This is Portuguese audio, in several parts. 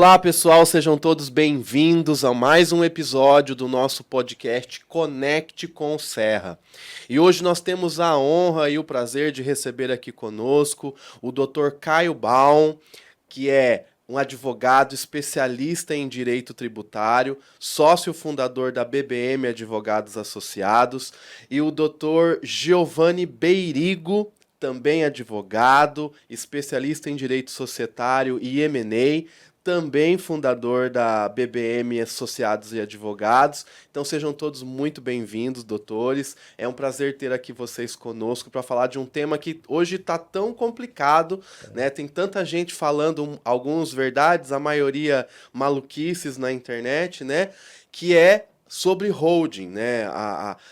Olá, pessoal, sejam todos bem-vindos a mais um episódio do nosso podcast Conecte com o Serra. E hoje nós temos a honra e o prazer de receber aqui conosco o Dr. Caio Baum, que é um advogado especialista em direito tributário, sócio fundador da BBM Advogados Associados, e o Dr. Giovanni Beirigo, também advogado, especialista em direito societário e M&A, também fundador da BBM Associados e Advogados. Então sejam todos muito bem-vindos, doutores. É um prazer ter aqui vocês conosco para falar de um tema que hoje está tão complicado, né? Tem tanta gente falando alguns verdades, a maioria maluquices na internet, né? Que é sobre holding, né?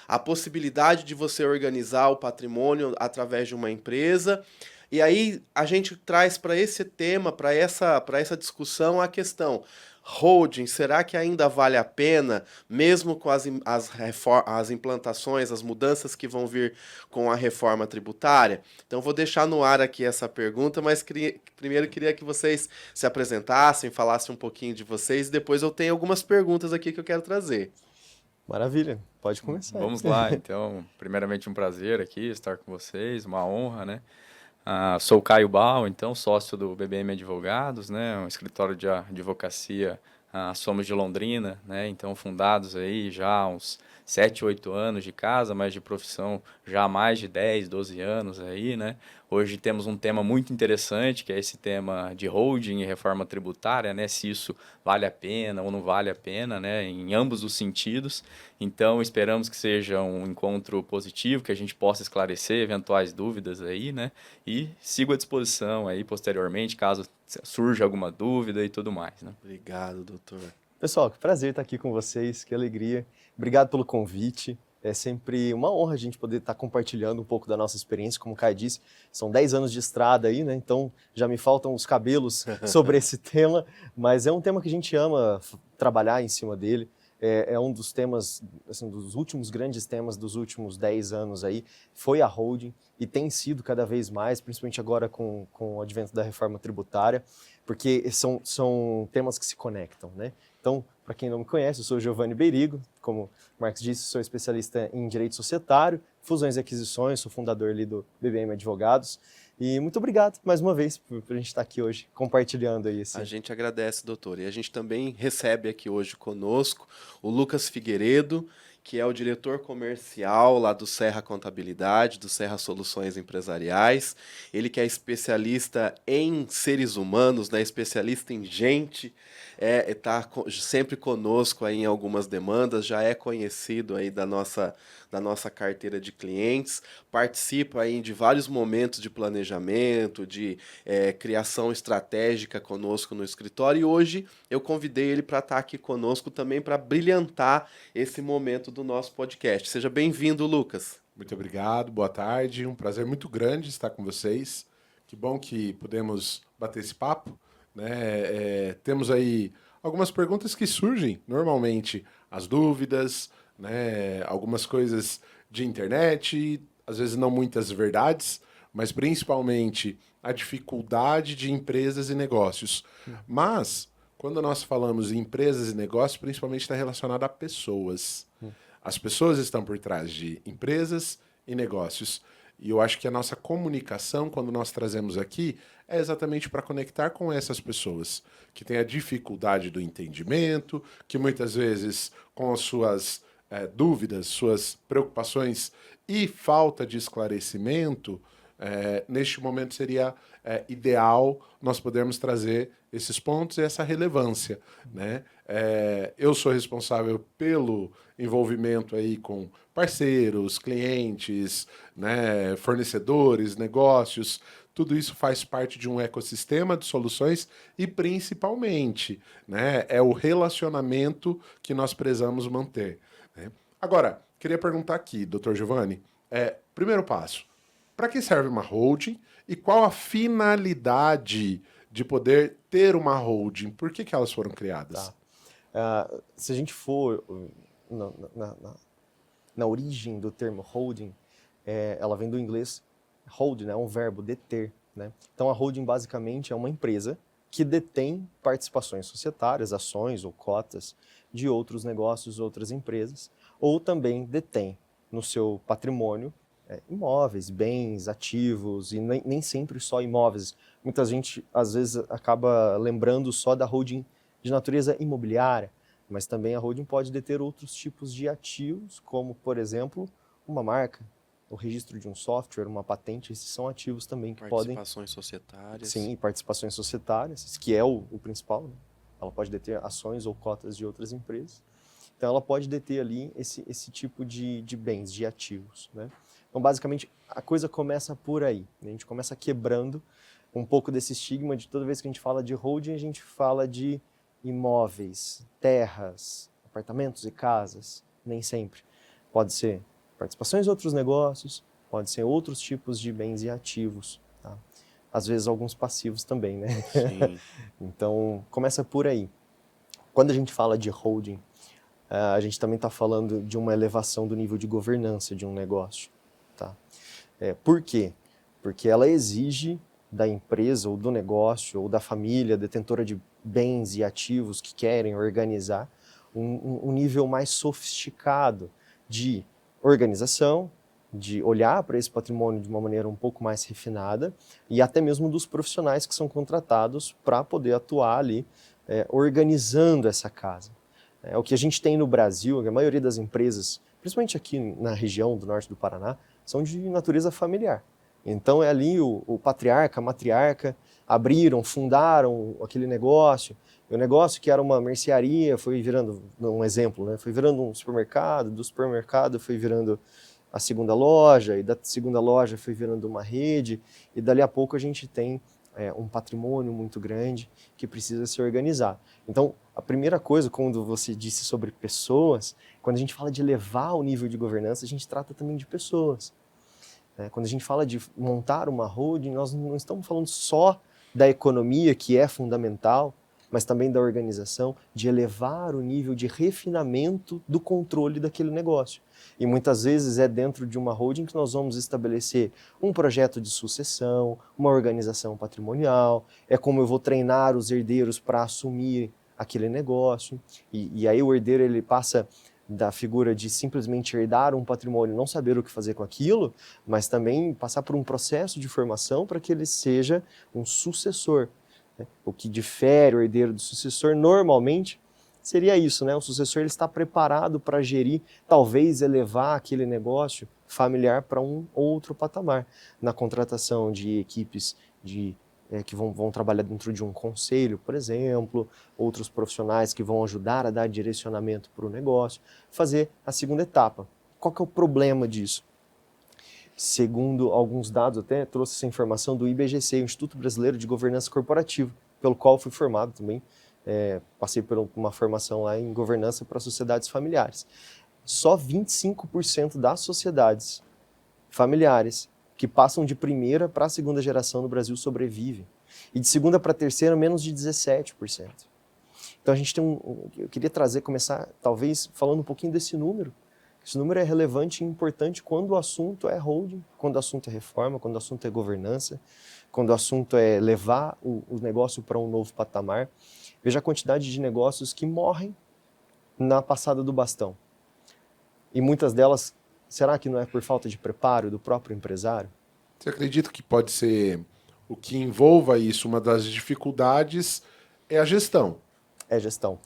A possibilidade de você organizar o patrimônio através de uma empresa. E aí a gente traz para esse tema, para essa discussão, a questão: holding, será que ainda vale a pena, mesmo com as implantações, as mudanças que vão vir com a reforma tributária? Então vou deixar no ar aqui essa pergunta, mas primeiro queria que vocês se apresentassem, falassem um pouquinho de vocês, e depois eu tenho algumas perguntas aqui que eu quero trazer. Maravilha, pode começar. Vamos lá, então, primeiramente um prazer aqui estar com vocês, uma honra, né? Sou o Caio Baum, então, sócio do BBM Advogados, né? Um escritório de advocacia, somos de Londrina, né? Então, fundados aí já há uns 7, 8 anos de casa, mas de profissão já há mais de 10, 12 anos aí, né? Hoje temos um tema muito interessante, que é esse tema de holding e reforma tributária, né? Se isso vale a pena ou não vale a pena, né? Em ambos os sentidos. Então, esperamos que seja um encontro positivo, que a gente possa esclarecer eventuais dúvidas aí, né? E sigo à disposição aí posteriormente, caso surja alguma dúvida e tudo mais, né? Obrigado, doutor. Pessoal, que prazer estar aqui com vocês, que alegria. Obrigado pelo convite. É sempre uma honra a gente poder estar compartilhando um pouco da nossa experiência. Como o Caio disse, são 10 anos de estrada aí, né? Então já me faltam os cabelos sobre esse tema, mas é um tema que a gente ama trabalhar em cima dele. É um dos temas, assim, dos últimos grandes temas dos últimos 10 anos aí, foi a holding, e tem sido cada vez mais, principalmente agora com o advento da reforma tributária, porque são temas que se conectam, né? Então, para quem não me conhece, eu sou o Giovanni Beirigo, como o Marcos disse, sou especialista em direito societário, fusões e aquisições, sou fundador ali do BBM Advogados. E muito obrigado mais uma vez por a gente estar aqui hoje compartilhando aí esse... A gente agradece, doutor. E a gente também recebe aqui hoje conosco o Lucas Figueiredo, que é o diretor comercial lá do Serra Contabilidade, do Serra Soluções Empresariais. Ele que é especialista em seres humanos, né? Especialista em gente, está sempre conosco aí em algumas demandas, já é conhecido aí da nossa carteira de clientes, participa aí de vários momentos de planejamento, de criação estratégica conosco no escritório, e hoje eu convidei ele para estar aqui conosco também para brilhantar esse momento do nosso podcast. Seja bem-vindo, Lucas. Muito obrigado, boa tarde, um prazer muito grande estar com vocês. Que bom que pudemos bater esse papo, né? Temos aí algumas perguntas que surgem normalmente, as dúvidas, né? Algumas coisas de internet, às vezes não muitas verdades, mas principalmente a dificuldade de empresas e negócios. Mas, quando nós falamos em empresas e negócios, principalmente está relacionado a pessoas. As pessoas estão por trás de empresas e negócios. E eu acho que a nossa comunicação, quando nós trazemos aqui, é exatamente para conectar com essas pessoas que têm a dificuldade do entendimento, que muitas vezes, com as suas dúvidas, suas preocupações e falta de esclarecimento, neste momento seria ideal nós podermos trazer esses pontos e essa relevância, né? Eu sou responsável pelo envolvimento aí com parceiros, clientes, né, fornecedores, negócios. Tudo isso faz parte de um ecossistema de soluções e, principalmente, né, é o relacionamento que nós prezamos manter, né? Agora, queria perguntar aqui, Dr. Giovanni, primeiro passo, para que serve uma holding e qual a finalidade de poder ter uma holding? Por que elas foram criadas? Se a gente for na origem do termo holding, ela vem do inglês hold, né? É um verbo, deter, né? Então a holding basicamente é uma empresa que detém participações societárias, ações ou cotas de outros negócios, outras empresas, ou também detém no seu patrimônio imóveis, bens, ativos, e nem sempre só imóveis. Muita gente, às vezes, acaba lembrando só da holding de natureza imobiliária, mas também a holding pode deter outros tipos de ativos, como, por exemplo, uma marca, o registro de um software, uma patente. Esses são ativos também que podem... Participações societárias. Sim, participações societárias, que é o principal, né? Ela pode deter ações ou cotas de outras empresas. Então, ela pode deter ali esse tipo de bens, de ativos, né? Então, basicamente, a coisa começa por aí. A gente começa quebrando um pouco desse estigma de toda vez que a gente fala de holding, a gente fala de imóveis, terras, apartamentos e casas. Nem sempre. Pode ser participações em outros negócios, pode ser outros tipos de bens e ativos, tá? Às vezes alguns passivos também, né? Sim. Então, começa por aí. Quando a gente fala de holding, a gente também está falando de uma elevação do nível de governança de um negócio, tá? Por quê? Porque ela exige da empresa ou do negócio ou da família detentora de bens e ativos que querem organizar um nível mais sofisticado de organização, de olhar para esse patrimônio de uma maneira um pouco mais refinada e até mesmo dos profissionais que são contratados para poder atuar ali organizando essa casa. O que a gente tem no Brasil, a maioria das empresas, principalmente aqui na região do norte do Paraná, são de natureza familiar. Então é ali o patriarca, a matriarca abriram, fundaram aquele negócio. E o negócio que era uma mercearia foi virando, um exemplo, né? Foi virando um supermercado, do supermercado foi virando a segunda loja, e da segunda loja foi virando uma rede, e dali a pouco a gente tem um patrimônio muito grande que precisa se organizar. Então, a primeira coisa, quando você disse sobre pessoas, quando a gente fala de elevar o nível de governança, a gente trata também de pessoas. Quando a gente fala de montar uma holding, nós não estamos falando só da economia, que é fundamental, mas também da organização, de elevar o nível de refinamento do controle daquele negócio. E muitas vezes é dentro de uma holding que nós vamos estabelecer um projeto de sucessão, uma organização patrimonial, é como eu vou treinar os herdeiros para assumir aquele negócio. E aí o herdeiro ele passa da figura de simplesmente herdar um patrimônio, não saber o que fazer com aquilo, mas também passar por um processo de formação para que ele seja um sucessor. O que difere o herdeiro do sucessor normalmente seria isso, né? O sucessor ele está preparado para gerir, talvez elevar aquele negócio familiar para um outro patamar, na contratação de equipes que vão trabalhar dentro de um conselho, por exemplo, outros profissionais que vão ajudar a dar direcionamento para o negócio, fazer a segunda etapa. Qual que é o problema disso? Segundo alguns dados, até trouxe essa informação do IBGC, o Instituto Brasileiro de Governança Corporativa, pelo qual fui formado também, passei por uma formação lá em governança para sociedades familiares. Só 25% das sociedades familiares que passam de primeira para a segunda geração no Brasil sobrevivem. E de segunda para terceira, menos de 17%. Então a gente tem eu queria começar talvez falando um pouquinho desse número. Esse número é relevante e importante quando o assunto é holding, quando o assunto é reforma, quando o assunto é governança, quando o assunto é levar o negócio para um novo patamar. Veja a quantidade de negócios que morrem na passada do bastão. E muitas delas, será que não é por falta de preparo do próprio empresário? Você acredita que pode ser o que envolva isso? Uma das dificuldades é a gestão. É gestão.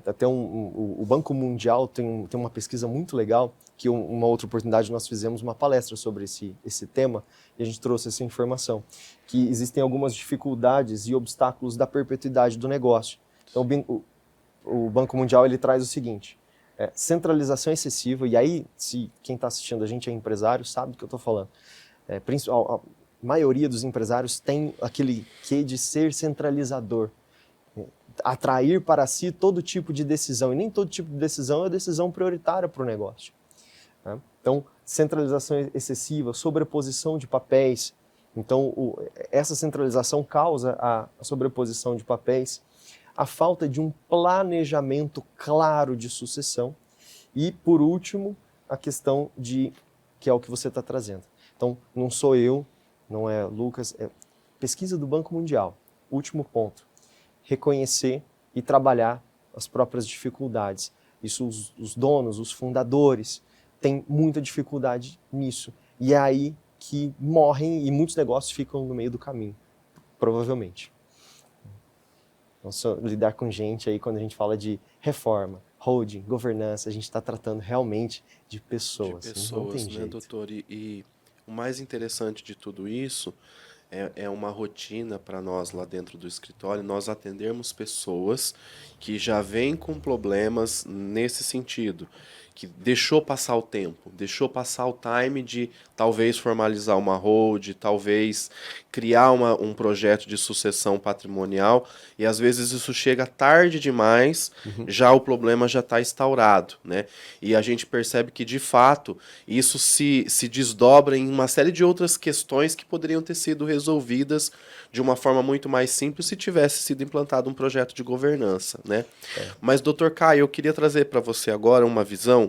Até o Banco Mundial tem uma pesquisa muito legal, que uma outra oportunidade nós fizemos uma palestra sobre esse tema, e a gente trouxe essa informação, que existem algumas dificuldades e obstáculos da perpetuidade do negócio. Então o Banco Mundial ele traz o seguinte: centralização excessiva, e aí se quem está assistindo a gente é empresário, sabe do que eu estou falando. A maioria dos empresários tem aquele quê de ser centralizador, atrair para si todo tipo de decisão, e nem todo tipo de decisão é decisão prioritária para o negócio. Né? Então, centralização excessiva, sobreposição de papéis. Então, essa centralização causa a sobreposição de papéis, a falta de um planejamento claro de sucessão e, por último, a questão que é o que você está trazendo. Então, não sou eu, não é Lucas, é pesquisa do Banco Mundial. último ponto, reconhecer e trabalhar as próprias dificuldades. Isso os donos, os fundadores têm muita dificuldade nisso. E é aí que morrem e muitos negócios ficam no meio do caminho, provavelmente. Então, lidar com gente aí, quando a gente fala de reforma, holding, governança, a gente está tratando realmente de pessoas. De Não pessoas, tem né, jeito. doutor? E o mais interessante de tudo isso é uma rotina para nós lá dentro do escritório, nós atendermos pessoas que já vêm com problemas nesse sentido, que deixou passar o tempo, deixou passar o time de talvez formalizar uma hold, talvez criar um projeto de sucessão patrimonial, e às vezes isso chega tarde demais, já o problema já está instaurado, né? E a gente percebe que, de fato, isso se desdobra em uma série de outras questões que poderiam ter sido resolvidas de uma forma muito mais simples se tivesse sido implantado um projeto de governança, né? Mas, doutor Caio, eu queria trazer para você agora uma visão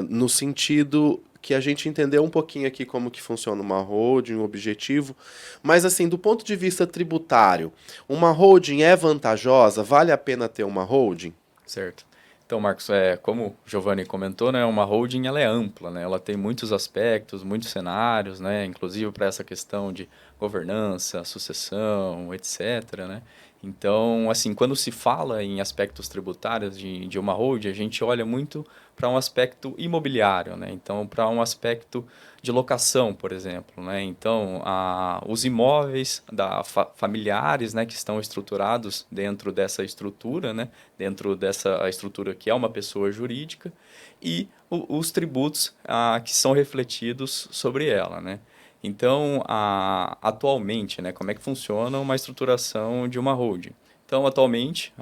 no sentido que a gente entendeu um pouquinho aqui como que funciona uma holding, um objetivo, mas assim, do ponto de vista tributário, uma holding é vantajosa? Vale a pena ter uma holding? Certo. Então, Marcos, como o Giovanni comentou, né, uma holding ela é ampla, né, ela tem muitos aspectos, muitos cenários, né, inclusive para essa questão de governança, sucessão, etc., né? Então, assim, quando se fala em aspectos tributários de uma holding, a gente olha muito para um aspecto imobiliário, né? Então, para um aspecto de locação, por exemplo, né? Então, os imóveis familiares, né, que estão estruturados dentro dessa estrutura, né, dentro dessa estrutura que é uma pessoa jurídica, e os tributos que são refletidos sobre ela, né? Então, atualmente, né, como é que funciona uma estruturação de uma holding? Então, atualmente,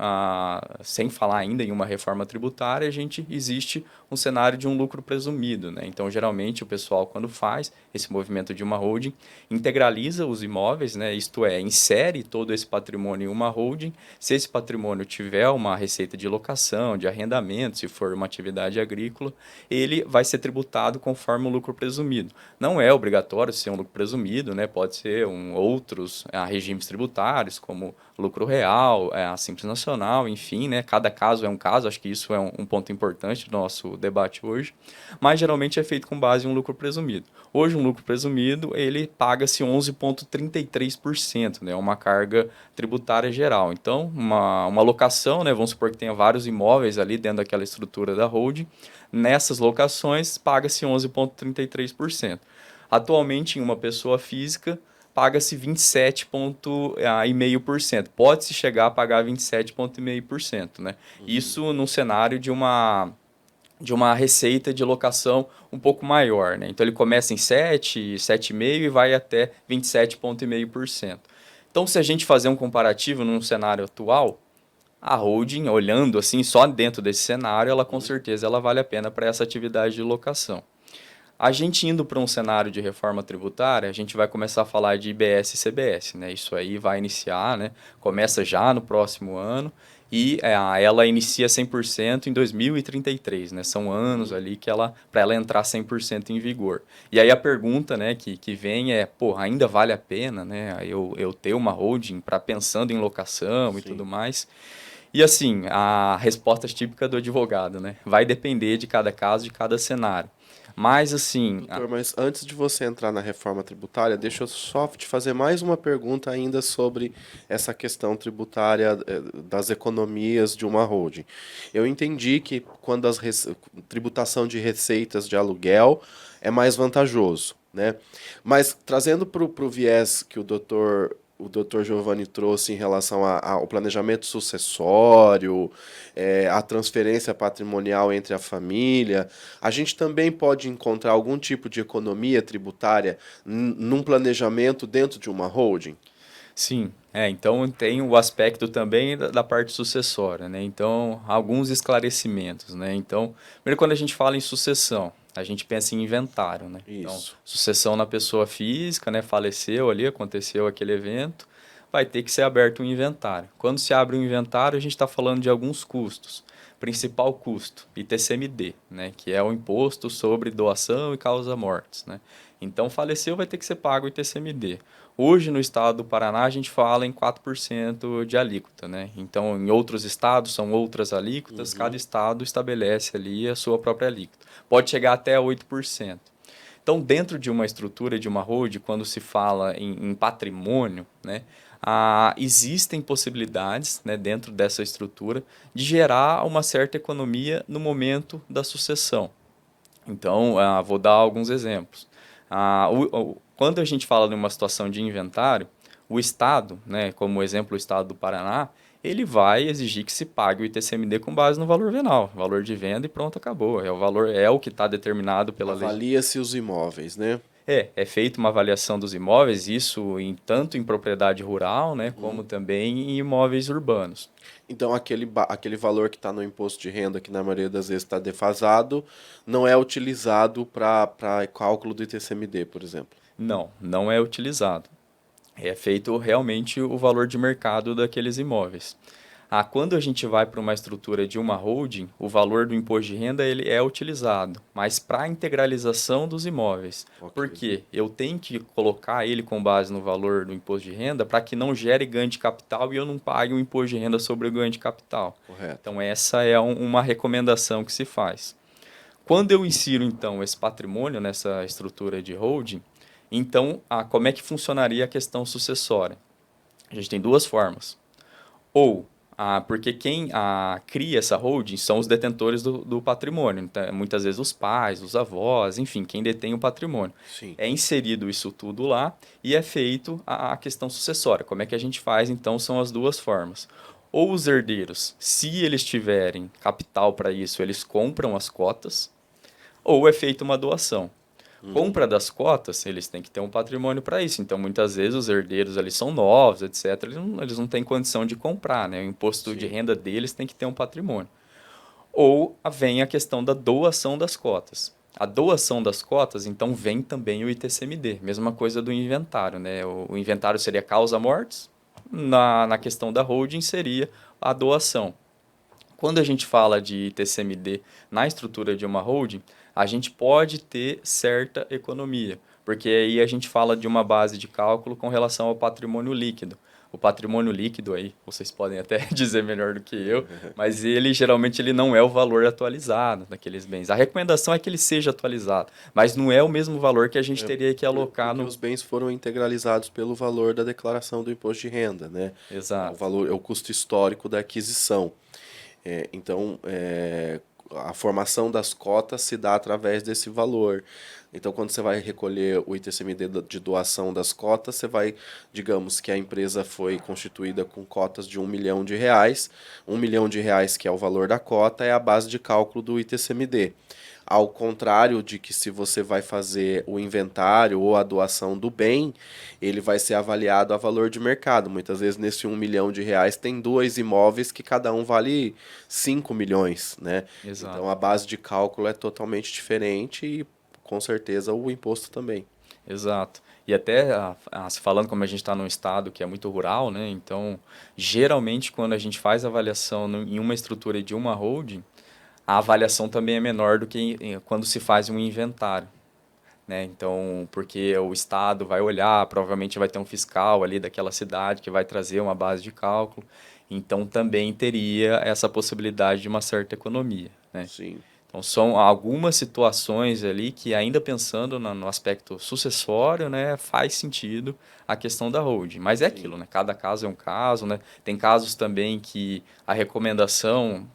sem falar ainda em uma reforma tributária, existe um cenário de um lucro presumido, né? Então, geralmente, o pessoal, quando faz esse movimento de uma holding, integraliza os imóveis, né? Isto é, insere todo esse patrimônio em uma holding. Se esse patrimônio tiver uma receita de locação, de arrendamento, se for uma atividade agrícola, ele vai ser tributado conforme o lucro presumido. Não é obrigatório ser um lucro presumido, né? Pode ser outros regimes tributários, como lucro real, a Simples Nacional, enfim, né? Cada caso é um caso, acho que isso é um ponto importante do nosso debate hoje, mas geralmente é feito com base em um lucro presumido. Hoje, um lucro presumido, ele paga-se 11,33%, né? Uma carga tributária geral. Então, uma locação, né? Vamos supor que tenha vários imóveis ali dentro daquela estrutura da holding, nessas locações paga-se 11,33%. Atualmente, em uma pessoa física, paga-se 27,5%. Pode-se chegar a pagar 27,5%, né? Isso num cenário de uma receita de locação um pouco maior, né? Então ele começa em 7, 7,5% e vai até 27,5%. Então, se a gente fazer um comparativo num cenário atual, a holding, olhando assim só dentro desse cenário, ela com certeza ela vale a pena para essa atividade de locação. A gente indo para um cenário de reforma tributária, a gente vai começar a falar de IBS e CBS, né? Isso aí vai iniciar, né? Começa já no próximo ano e ela inicia 100% em 2033, né? São anos ali que para ela entrar 100% em vigor. E aí a pergunta, né, que vem é, pô, ainda vale a pena, né? Eu ter uma holding para pensando em locação e tudo mais. E assim, a resposta típica do advogado, né? Vai depender de cada caso, de cada cenário. Mas assim, Doutor, mas antes de você entrar na reforma tributária, deixa eu só te fazer mais uma pergunta ainda sobre essa questão tributária das economias de uma holding. Eu entendi que quando tributação de receitas de aluguel é mais vantajoso, né? Mas trazendo para o viés que o doutor Giovanni trouxe em relação ao planejamento sucessório, a transferência patrimonial entre a família, a gente também pode encontrar algum tipo de economia tributária num planejamento dentro de uma holding? sim, então tem o aspecto também da parte sucessória, né? Então, alguns esclarecimentos, né? Então, primeiro quando a gente fala em sucessão, a gente pensa em inventário, né? Então, Isso. sucessão na pessoa física, né? Faleceu ali, aconteceu aquele evento, vai ter que ser aberto um inventário. Quando se abre um inventário, a gente está falando de alguns custos. principal custo, ITCMD, né, que é o Imposto sobre Doação e Causa-Mortes, né? Então, faleceu, vai ter que ser pago o ITCMD. Hoje, no estado do Paraná, a gente fala em 4% de alíquota, né? Então, em outros estados, são outras alíquotas, cada estado estabelece ali a sua própria alíquota. Pode chegar até 8%. Então, dentro de uma estrutura de uma holding, quando se fala em patrimônio, né, existem possibilidades, né, dentro dessa estrutura de gerar uma certa economia no momento da sucessão. Então, vou dar alguns exemplos. Quando a gente fala de uma situação de inventário, o Estado, né, como exemplo o Estado do Paraná, ele vai exigir que se pague o ITCMD com base no valor venal, valor de venda e pronto, acabou. É o que está determinado pela lei. Avalia-se os imóveis, né? É feita uma avaliação dos imóveis, isso tanto em propriedade rural, né, como também em imóveis urbanos. Então, aquele valor que está no imposto de renda, que na maioria das vezes está defasado, não é utilizado para cálculo do ITCMD, por exemplo. Não é utilizado. É feito realmente o valor de mercado daqueles imóveis. Quando a gente vai para uma estrutura de uma holding, o valor do imposto de renda ele é utilizado, mas para a integralização dos imóveis. Ok. Porque eu tenho que colocar ele com base no valor do imposto de renda para que não gere ganho de capital e eu não pague o imposto de renda sobre o ganho de capital. Correto. Então essa é uma recomendação que se faz. Quando eu insiro então esse patrimônio nessa estrutura de holding, então como é que funcionaria a questão sucessória? A gente tem duas formas. Ou porque quem cria essa holding são os detentores do patrimônio. Então, muitas vezes os pais, os avós, enfim, quem detém o patrimônio. Sim. É inserido isso tudo lá e é feito a questão sucessória. Como é que a gente faz? Então, são as duas formas. Ou os herdeiros, se eles tiverem capital para isso, eles compram as cotas, ou é feita uma doação. Compra das cotas, eles têm que ter um patrimônio para isso. Então, muitas vezes, os herdeiros ali são novos, etc. Eles não têm condição de comprar, né? O imposto de renda deles tem que ter um patrimônio. Ou vem a questão da doação das cotas. A doação das cotas, então, vem também o ITCMD. Mesma coisa do inventário, né? O inventário seria causa-mortes, na questão da holding seria a doação. Quando a gente fala de ITCMD na estrutura de uma holding, a gente pode ter certa economia, porque aí a gente fala de uma base de cálculo com relação ao patrimônio líquido. O patrimônio líquido aí, vocês podem até dizer melhor do que eu, mas geralmente ele não é o valor atualizado daqueles bens. A recomendação é que ele seja atualizado, mas não é o mesmo valor que a gente teria que alocar Porque no... os bens foram integralizados pelo valor da declaração do imposto de renda, né? Exato. O valor, é o custo histórico da aquisição. Então, a formação das cotas se dá através desse valor. Então, quando você vai recolher o ITCMD de doação das cotas, você vai, digamos que a empresa foi constituída com cotas de R$ 1 milhão. R$ 1 milhão, que é o valor da cota, é a base de cálculo do ITCMD. Ao contrário de que se você vai fazer o inventário ou a doação do bem, ele vai ser avaliado a valor de mercado. Muitas vezes nesse R$ 1 milhão tem 2 imóveis que cada um vale 5 milhões, né? Exato. Então a base de cálculo é totalmente diferente e com certeza o imposto também. Exato. E até falando como a gente está num estado que é muito rural, né? Então, geralmente quando a gente faz avaliação em uma estrutura de uma holding, a avaliação também é menor do que quando se faz um inventário, né? Então, porque o Estado vai olhar, provavelmente vai ter um fiscal ali daquela cidade que vai trazer uma base de cálculo, então também teria essa possibilidade de uma certa economia, né? Sim. Então, são algumas situações ali que, ainda pensando no aspecto sucessório, né, faz sentido a questão da holding. Mas é aquilo, né? Cada caso é um caso, né? Tem casos também que a recomendação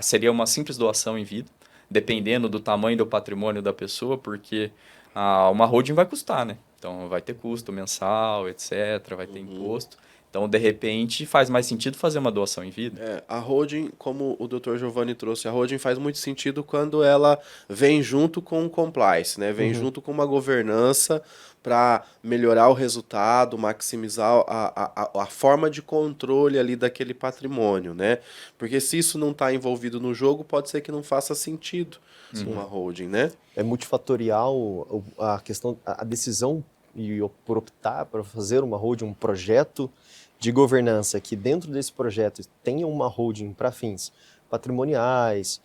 seria uma simples doação em vida, dependendo do tamanho do patrimônio da pessoa, porque uma holding vai custar, né? Então, vai ter custo mensal, etc., vai ter imposto. Então, de repente, faz mais sentido fazer uma doação em vida. A holding, como o Dr. Giovanni trouxe, a holding faz muito sentido quando ela vem junto com o compliance, né? Vem junto com uma governança para melhorar o resultado, maximizar a forma de controle ali daquele patrimônio, né? Porque se isso não está envolvido no jogo, pode ser que não faça sentido uma holding, né? É multifatorial a questão, a decisão por optar para fazer uma holding, um projeto de governança que dentro desse projeto tenha uma holding para fins patrimoniais,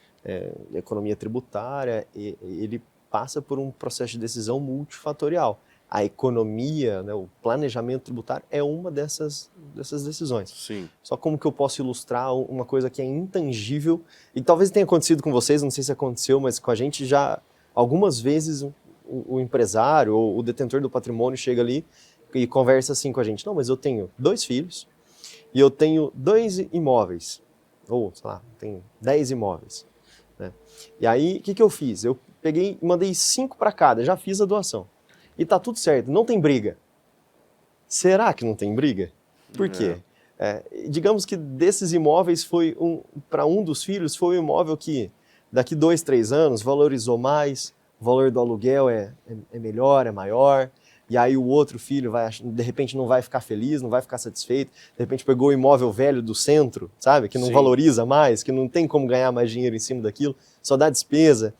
economia tributária, ele passa por um processo de decisão multifatorial. A economia, né, o planejamento tributário é uma dessas decisões. Sim. Só como que eu posso ilustrar uma coisa que é intangível, e talvez tenha acontecido com vocês, não sei se aconteceu, mas com a gente já, algumas vezes, o empresário ou o detentor do patrimônio chega ali e conversa assim com a gente: não, mas eu tenho 2 filhos e eu tenho 2 imóveis, ou, sei lá, tenho 10 imóveis. Né? E aí, o que eu fiz? Eu peguei e mandei 5 para cada, já fiz a doação. E tá tudo certo, não tem briga. Será que não tem briga? Por quê? Digamos que desses imóveis para um dos filhos foi um imóvel que daqui 2, 3 anos valorizou mais, o valor do aluguel é melhor, é maior, e aí o outro filho de repente não vai ficar feliz, não vai ficar satisfeito, de repente pegou o imóvel velho do centro, sabe? Que não Sim. valoriza mais, que não tem como ganhar mais dinheiro em cima daquilo, só dá despesa.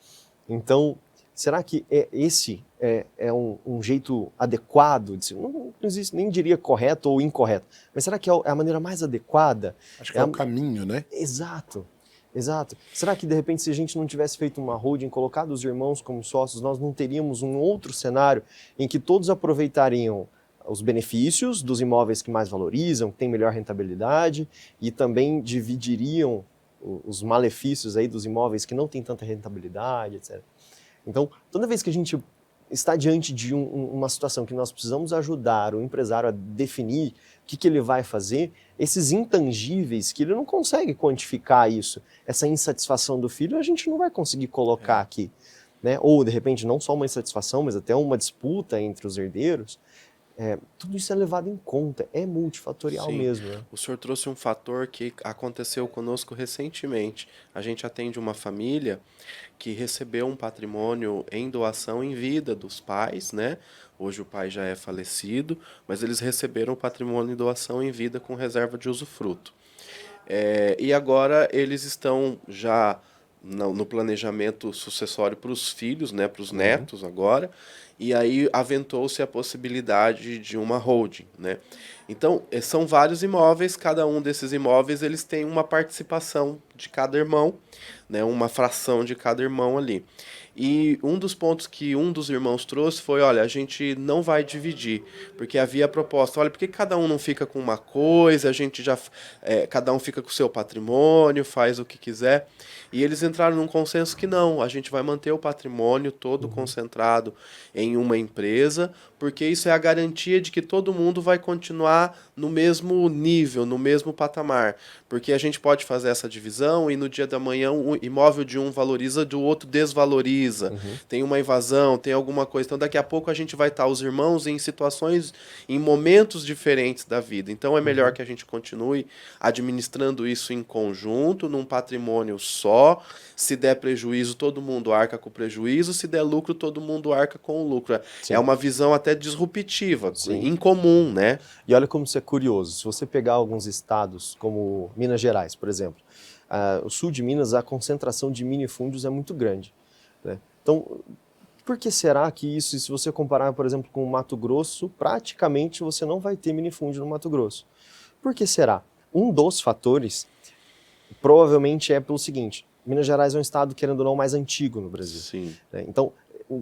Então, será que esse é um jeito adequado de se... Não existe, nem diria correto ou incorreto, mas será que é a maneira mais adequada? Acho que é o caminho, né? Exato, exato. Será que, de repente, se a gente não tivesse feito uma holding, colocado os irmãos como sócios, nós não teríamos um outro cenário em que todos aproveitariam os benefícios dos imóveis que mais valorizam, que têm melhor rentabilidade, e também dividiriam os malefícios aí dos imóveis que não têm tanta rentabilidade, etc. Então, toda vez que a gente está diante de uma situação que nós precisamos ajudar o empresário a definir o que ele vai fazer, esses intangíveis que ele não consegue quantificar isso, essa insatisfação do filho, a gente não vai conseguir colocar aqui. Né? Ou, de repente, não só uma insatisfação, mas até uma disputa entre os herdeiros. Tudo isso é levado em conta, é multifatorial Sim. mesmo. Né? O senhor trouxe um fator que aconteceu conosco recentemente. A gente atende uma família que recebeu um patrimônio em doação em vida dos pais, né? Hoje o pai já é falecido, mas eles receberam o patrimônio em doação em vida com reserva de usufruto. E agora eles estão já no planejamento sucessório para os filhos, né? Para os netos agora. E aí aventou-se a possibilidade de uma holding, né? Então, são vários imóveis, cada um desses imóveis eles têm uma participação de cada irmão, né? Uma fração de cada irmão ali. E um dos pontos que um dos irmãos trouxe foi, olha, a gente não vai dividir, porque havia a proposta, olha, por que cada um não fica com uma coisa, a gente já, cada um fica com o seu patrimônio, faz o que quiser. E eles entraram num consenso que não, a gente vai manter o patrimônio todo concentrado em uma empresa, porque isso é a garantia de que todo mundo vai continuar no mesmo nível, no mesmo patamar. Porque a gente pode fazer essa divisão e no dia da manhã o imóvel de um valoriza, do outro desvaloriza. Tem uma invasão, tem alguma coisa. Então daqui a pouco a gente vai estar os irmãos em situações, em momentos diferentes da vida. Então é melhor que a gente continue administrando isso em conjunto, num patrimônio só. Se der prejuízo, todo mundo arca com o prejuízo. Se der lucro, todo mundo arca com o lucro. Sim. É uma visão até disruptiva, Sim. incomum, né? E olha como isso é curioso. Se você pegar alguns estados, como Minas Gerais, por exemplo, o sul de Minas, a concentração de minifúndios é muito grande. Né? Então, por que será que isso, se você comparar, por exemplo, com o Mato Grosso, praticamente você não vai ter minifúndio no Mato Grosso? Por que será? Um dos fatores provavelmente é pelo seguinte: Minas Gerais é um estado, querendo ou não, mais antigo no Brasil. Sim. Né? Então,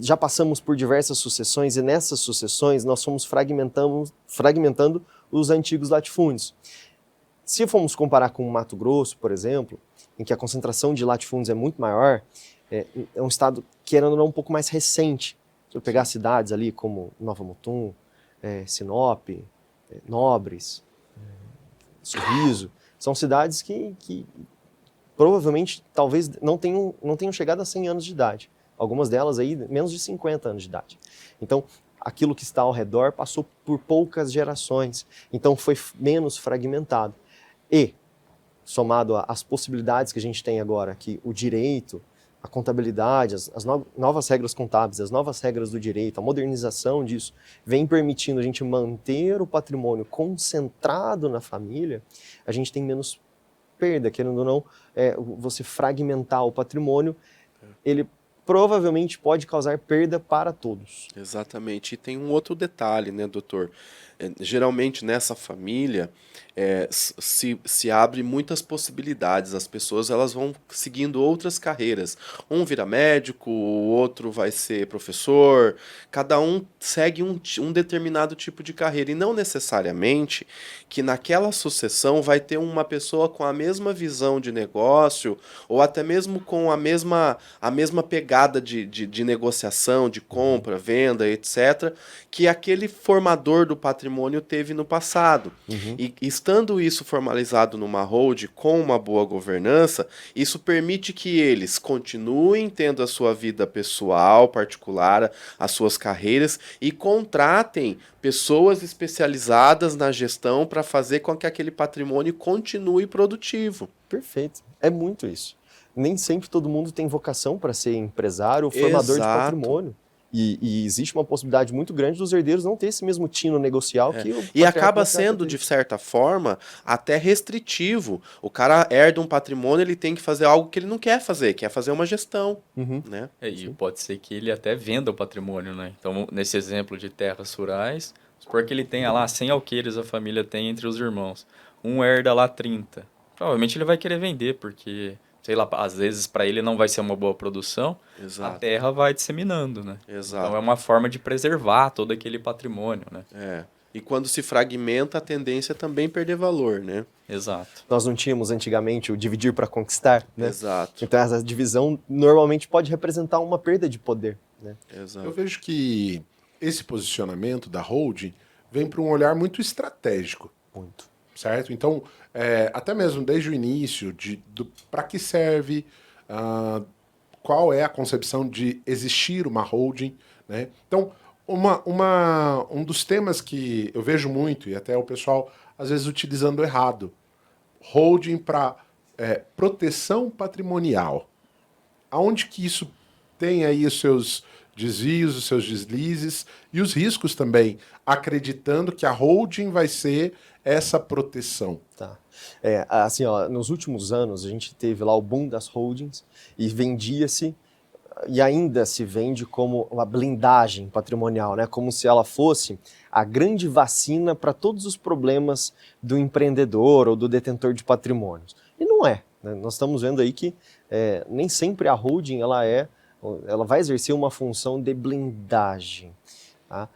já passamos por diversas sucessões e nessas sucessões nós fomos fragmentando os antigos latifúndios. Se formos comparar com o Mato Grosso, por exemplo, em que a concentração de latifúndios é muito maior, é um estado, querendo ou não, um pouco mais recente. Se eu pegar cidades ali como Nova Mutum, Sinop, Nobres, Sorriso, são cidades que provavelmente, talvez, não tenham chegado a 100 anos de idade. Algumas delas aí, menos de 50 anos de idade. Então, aquilo que está ao redor passou por poucas gerações. Então, foi menos fragmentado. E, somado às possibilidades que a gente tem agora, que o direito, a contabilidade, as novas regras contábeis, as novas regras do direito, a modernização disso, vem permitindo a gente manter o patrimônio concentrado na família, a gente tem menos perda, querendo ou não, você fragmentar o patrimônio, ele provavelmente pode causar perda para todos. Exatamente. E tem um outro detalhe, né, doutor? geralmente nessa família se abre muitas possibilidades. As pessoas elas vão seguindo outras carreiras. Um vira médico, o outro vai ser professor. Cada um segue um determinado tipo de carreira. E não necessariamente que naquela sucessão vai ter uma pessoa com a mesma visão de negócio ou até mesmo com a mesma pegada de negociação, de compra, venda, etc., que aquele formador do patrimônio teve no passado. E estando isso formalizado numa hold com uma boa governança, isso permite que eles continuem tendo a sua vida pessoal, particular, as suas carreiras e contratem pessoas especializadas na gestão para fazer com que aquele patrimônio continue produtivo. Perfeito. É muito isso. Nem sempre todo mundo tem vocação para ser empresário ou formador de patrimônio. E existe uma possibilidade muito grande dos herdeiros não ter esse mesmo tino negocial que o E acaba sendo, de certa forma, até restritivo. O cara herda um patrimônio, ele tem que fazer algo que ele não quer fazer uma gestão. Né? E pode ser que ele até venda o patrimônio, né? Então, nesse exemplo de terras rurais, supor que ele tenha lá 100 alqueires a família tem entre os irmãos. Um herda lá 30. Provavelmente ele vai querer vender, porque... sei lá, às vezes para ele não vai ser uma boa produção, a terra vai disseminando, né? Exato. Então é uma forma de preservar todo aquele patrimônio, né? E quando se fragmenta, a tendência é também perder valor, né? Exato. Nós não tínhamos antigamente o dividir para conquistar, né? Exato. Então essa divisão normalmente pode representar uma perda de poder, né? Exato. Eu vejo que esse posicionamento da holding vem para um olhar muito estratégico. Muito. Certo? Então, até mesmo desde o início, para que serve, qual é a concepção de existir uma holding, né? Então, um dos temas que eu vejo muito, e até o pessoal às vezes utilizando errado, holding para proteção patrimonial. Aonde que isso tem aí os seus desvios, os seus deslizes e os riscos também, acreditando que a holding vai ser essa proteção? Tá. Assim, ó, nos últimos anos a gente teve lá o boom das holdings e vendia-se e ainda se vende como uma blindagem patrimonial, né? Como se ela fosse a grande vacina para todos os problemas do empreendedor ou do detentor de patrimônios. E não é, né? Nós estamos vendo aí que nem sempre a holding ela vai exercer uma função de blindagem. Tá?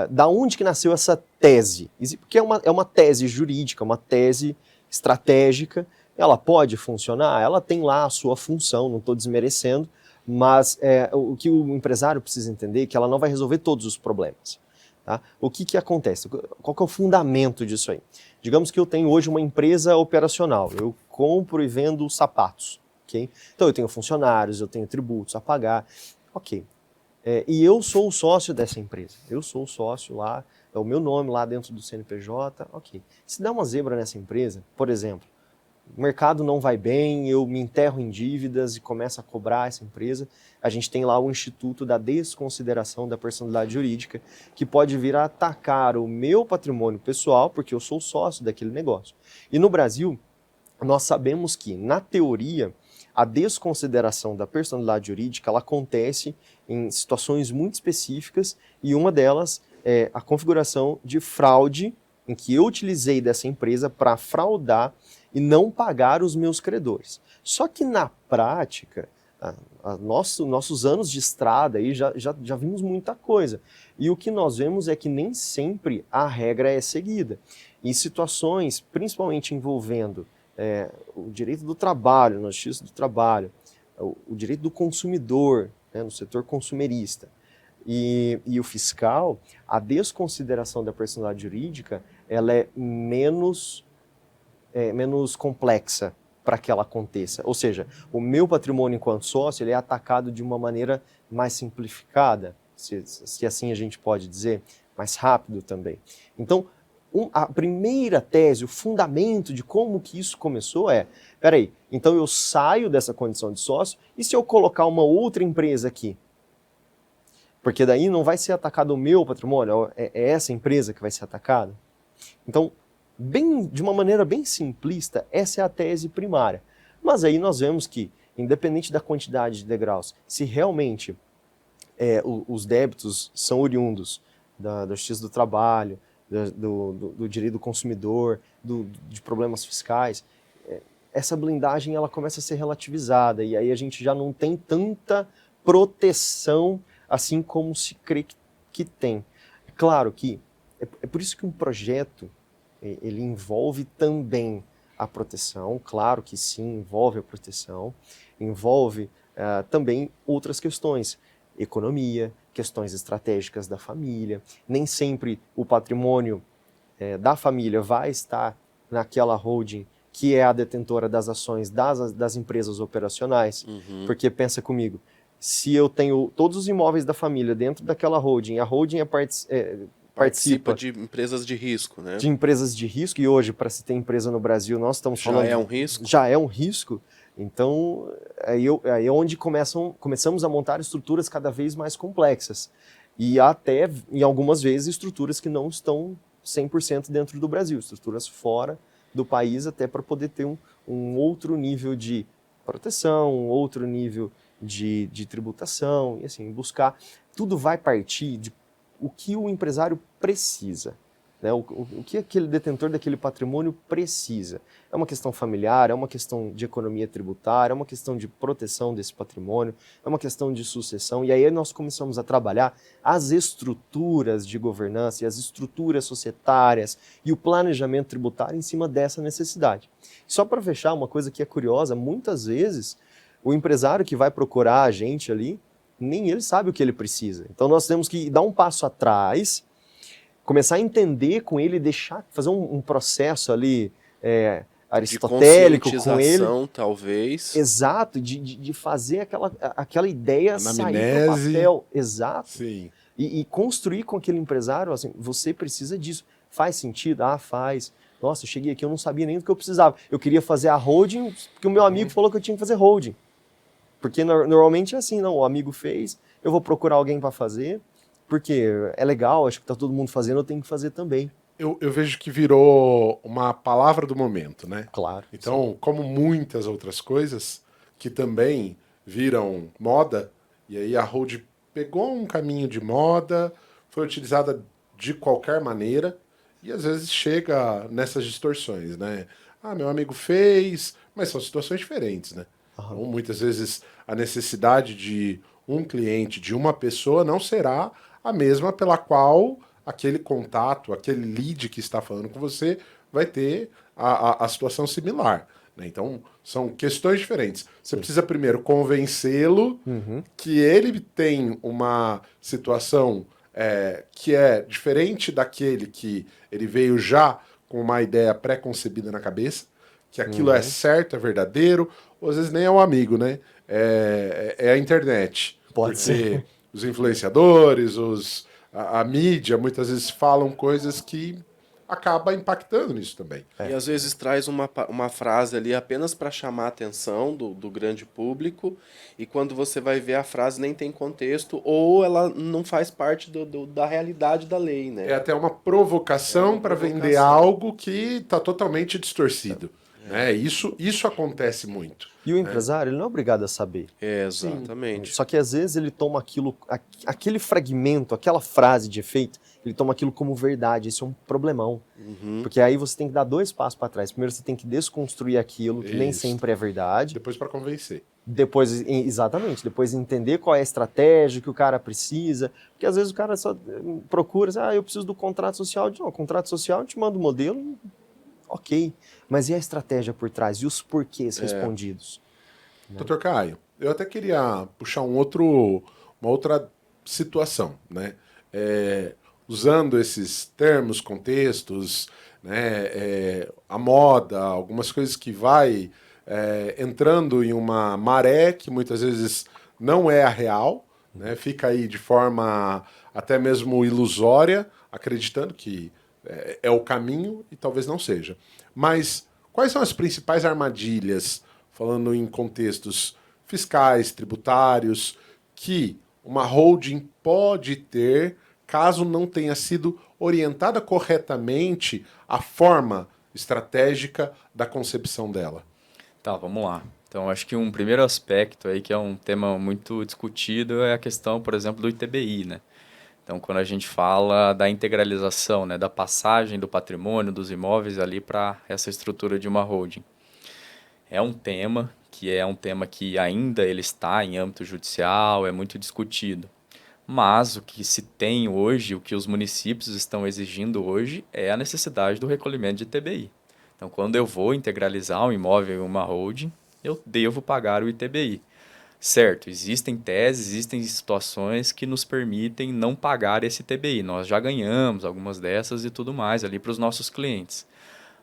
Da onde que nasceu essa tese? Porque é uma tese jurídica, uma tese estratégica. Ela pode funcionar? Ela tem lá a sua função, não estou desmerecendo, mas o que o empresário precisa entender é que ela não vai resolver todos os problemas. Tá? O que acontece? Qual que é o fundamento disso aí? Digamos que eu tenho hoje uma empresa operacional, eu compro e vendo sapatos. Okay? Então eu tenho funcionários, eu tenho tributos a pagar. Ok. E eu sou o sócio dessa empresa. Eu sou o sócio lá, é o meu nome lá dentro do CNPJ. Ok. Se dá uma zebra nessa empresa, por exemplo, o mercado não vai bem, eu me enterro em dívidas e começo a cobrar essa empresa, a gente tem lá o Instituto da Desconsideração da Personalidade Jurídica, que pode vir a atacar o meu patrimônio pessoal, porque eu sou sócio daquele negócio. E no Brasil, nós sabemos que, na teoria, a desconsideração da personalidade jurídica ela acontece em situações muito específicas e uma delas é a configuração de fraude em que eu utilizei dessa empresa para fraudar e não pagar os meus credores. Só que na prática, nossos anos de estrada aí já vimos muita coisa. E o que nós vemos é que nem sempre a regra é seguida. Em situações, principalmente envolvendo o direito do trabalho, na justiça do trabalho, o direito do consumidor, né, no setor consumerista, e o fiscal, a desconsideração da personalidade jurídica ela é menos complexa para que ela aconteça. Ou seja, o meu patrimônio enquanto sócio ele é atacado de uma maneira mais simplificada, se assim a gente pode dizer, mais rápido também. Então, a primeira tese, o fundamento de como que isso começou peraí, então eu saio dessa condição de sócio e se eu colocar uma outra empresa aqui? Porque daí não vai ser atacado o meu patrimônio, é essa empresa que vai ser atacada? Então, de uma maneira bem simplista, essa é a tese primária. Mas aí nós vemos que, independente da quantidade de degraus, se realmente os débitos são oriundos da Justiça do Trabalho, do direito do consumidor, de problemas fiscais, essa blindagem ela começa a ser relativizada e aí a gente já não tem tanta proteção assim como se crê que tem. Claro que é por isso que um projeto ele envolve também a proteção, claro que sim, envolve a proteção, envolve também outras questões, economia, questões estratégicas da família. Nem sempre o patrimônio da família vai estar naquela holding que é a detentora das ações das empresas operacionais, porque pensa comigo, se eu tenho todos os imóveis da família dentro daquela holding, a holding participa de empresas de risco, né? de empresas de risco, e hoje, para se ter empresa no Brasil, nós estamos falando... Já é um risco? Já é um risco. Então, aí é onde começamos a montar estruturas cada vez mais complexas. E até, em algumas vezes, estruturas que não estão 100% dentro do Brasil, estruturas fora do país, até para poder ter um outro nível de proteção, um outro nível de tributação, e assim, buscar... Tudo vai partir de o que o empresário precisa, né? O que aquele detentor daquele patrimônio precisa. É uma questão familiar, é uma questão de economia tributária, é uma questão de proteção desse patrimônio, é uma questão de sucessão, e aí nós começamos a trabalhar as estruturas de governança e as estruturas societárias e o planejamento tributário em cima dessa necessidade. Só para fechar, uma coisa que é curiosa, muitas vezes o empresário que vai procurar a gente ali, nem ele sabe o que ele precisa. Então nós temos que dar um passo atrás, começar a entender com ele, fazer um processo ali aristotélico com ele. Talvez. Exato, de fazer aquela ideia sair do Anamnese. papel. Exato. Sim. E construir com aquele empresário, assim, você precisa disso. Faz sentido? Ah, faz. Nossa, eu cheguei aqui, eu não sabia nem do que eu precisava. Eu queria fazer a holding, porque o meu amigo falou que eu tinha que fazer holding. Porque normalmente é assim, não, o amigo fez, eu vou procurar alguém para fazer, porque é legal, acho que está todo mundo fazendo, eu tenho que fazer também. Eu vejo que virou uma palavra do momento, né? Claro. Então, como muitas outras coisas que também viram moda, e aí a hold pegou um caminho de moda, foi utilizada de qualquer maneira, e às vezes chega nessas distorções, né? Ah, meu amigo fez, mas são situações diferentes, né? Então, muitas vezes a necessidade de um cliente, de uma pessoa, não será a mesma pela qual aquele contato, aquele lead que está falando com você vai ter a situação similar, né? Então, são questões diferentes. Você precisa primeiro convencê-lo que ele tem uma situação que é diferente daquele que ele veio já com uma ideia pré-concebida na cabeça, que aquilo é certo, é verdadeiro, ou às vezes nem é um amigo, né? É a internet. Pode ser. Os influenciadores, a mídia, muitas vezes falam coisas que acaba impactando nisso também. E às vezes traz uma frase ali apenas para chamar a atenção do grande público, e quando você vai ver a frase nem tem contexto, ou ela não faz parte da realidade da lei, né? É até uma provocação para vender algo que está totalmente distorcido. Né? Isso acontece muito. E o empresário, ele não é obrigado a saber. Exatamente. Só que às vezes ele toma aquele fragmento, aquela frase de efeito, ele toma aquilo como verdade. Isso é um problemão. Porque aí você tem que dar 2 passos para trás. Primeiro você tem que desconstruir aquilo, que nem Isso. sempre é verdade. Depois para convencer. Exatamente, depois entender qual é a estratégia que o cara precisa, porque às vezes o cara só procura, eu preciso do contrato social. Não, o contrato social te manda o modelo, ok, mas e a estratégia por trás? E os porquês respondidos? Dr. Caio, eu até queria puxar uma outra situação, né? Usando esses termos, contextos, né? A moda, algumas coisas que vai entrando em uma maré que muitas vezes não é a real, né? Fica aí de forma até mesmo ilusória, acreditando que é o caminho e talvez não seja. Mas quais são as principais armadilhas, falando em contextos fiscais, tributários, que uma holding pode ter caso não tenha sido orientada corretamente a forma estratégica da concepção dela? Tá, vamos lá. Então, acho que um primeiro aspecto aí, que é um tema muito discutido, é a questão, por exemplo, do ITBI, né? Então, quando a gente fala da integralização, né, da passagem do patrimônio, dos imóveis ali para essa estrutura de uma holding, é um tema que ainda ele está em âmbito judicial, é muito discutido. Mas o que se tem hoje, o que os municípios estão exigindo hoje é a necessidade do recolhimento de ITBI. Então, quando eu vou integralizar um imóvel em uma holding, eu devo pagar o ITBI. Certo, existem teses, existem situações que nos permitem não pagar esse ITBI. Nós já ganhamos algumas dessas e tudo mais ali para os nossos clientes.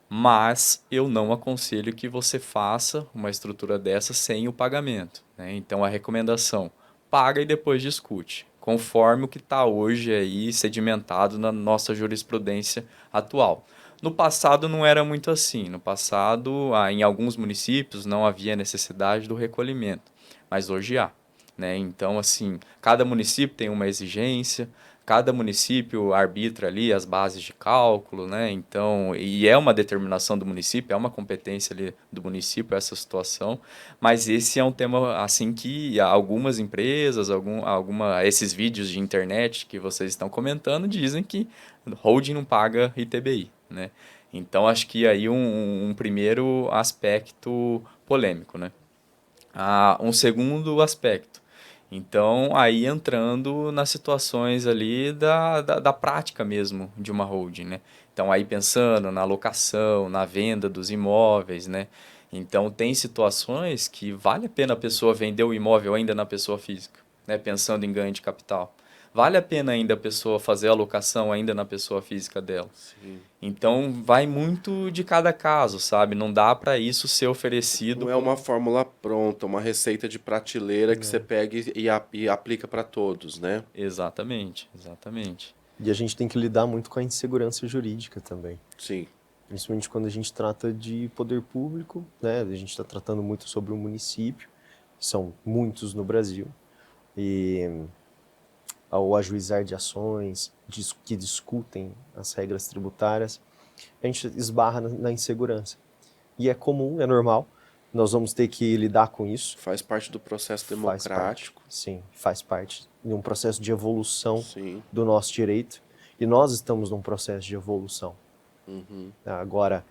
Mas eu não aconselho que você faça uma estrutura dessa sem o pagamento, né? Então, a recomendação, paga e depois discute, conforme o que está hoje aí sedimentado na nossa jurisprudência atual. No passado não era muito assim. No passado, em alguns municípios não havia necessidade do recolhimento, mas hoje há, né? Então, assim, cada município tem uma exigência, cada município arbitra ali as bases de cálculo, né? Então, e é uma determinação do município, é uma competência ali do município essa situação, mas esse é um tema assim que algumas empresas, esses vídeos de internet que vocês estão comentando dizem que holding não paga ITBI, né? Então, acho que aí um primeiro aspecto polêmico, né? Um segundo aspecto. Então, aí entrando nas situações ali da prática mesmo de uma holding, né? Então, aí pensando na locação, na venda dos imóveis, né? Então, tem situações que vale a pena a pessoa vender o imóvel ainda na pessoa física, né? Pensando em ganho de capital. Vale a pena ainda a pessoa fazer a locação ainda na pessoa física dela. Sim. Então, vai muito de cada caso, sabe? Não dá para isso ser oferecido Não é uma fórmula pronta, uma receita de prateleira que você pega e aplica para todos, né? Exatamente, exatamente. E a gente tem que lidar muito com a insegurança jurídica também. Sim. Principalmente quando a gente trata de poder público, né? A gente está tratando muito sobre o município, são muitos no Brasil, e ao ajuizar de ações que discutem as regras tributárias, a gente esbarra na insegurança. E é comum, é normal, nós vamos ter que lidar com isso. Faz parte do processo Faz democrático. parte, sim, faz parte de um processo de evolução Sim. do nosso direito, e nós estamos num processo de evolução. Uhum. Agora,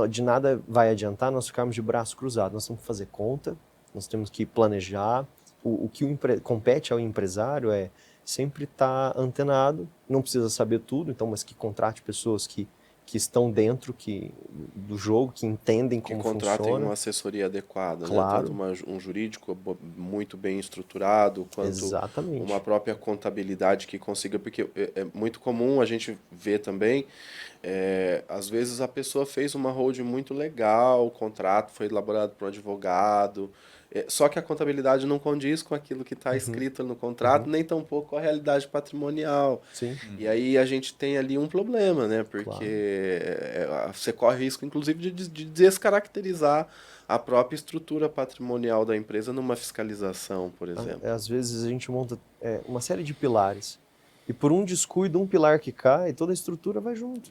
de nada vai adiantar nós ficarmos de braço cruzado, nós temos que fazer conta, nós temos que planejar. O que compete ao empresário é sempre estar antenado, não precisa saber tudo, então, mas que contrate pessoas que estão dentro do jogo, que entendem Que como contratem funciona. uma assessoria adequada, Claro. né? Tanto um jurídico muito bem estruturado, quanto Exatamente. uma própria contabilidade que consiga, porque é muito comum a gente ver também, às vezes a pessoa fez uma holding muito legal, o contrato foi elaborado por um advogado, só que a contabilidade não condiz com aquilo que está escrito no contrato, nem tampouco com a realidade patrimonial. Sim. E aí a gente tem ali um problema, né? Porque você corre risco, inclusive, de descaracterizar a própria estrutura patrimonial da empresa numa fiscalização, por exemplo. Às vezes a gente monta uma série de pilares, e por um descuido, um pilar que cai, toda a estrutura vai junto.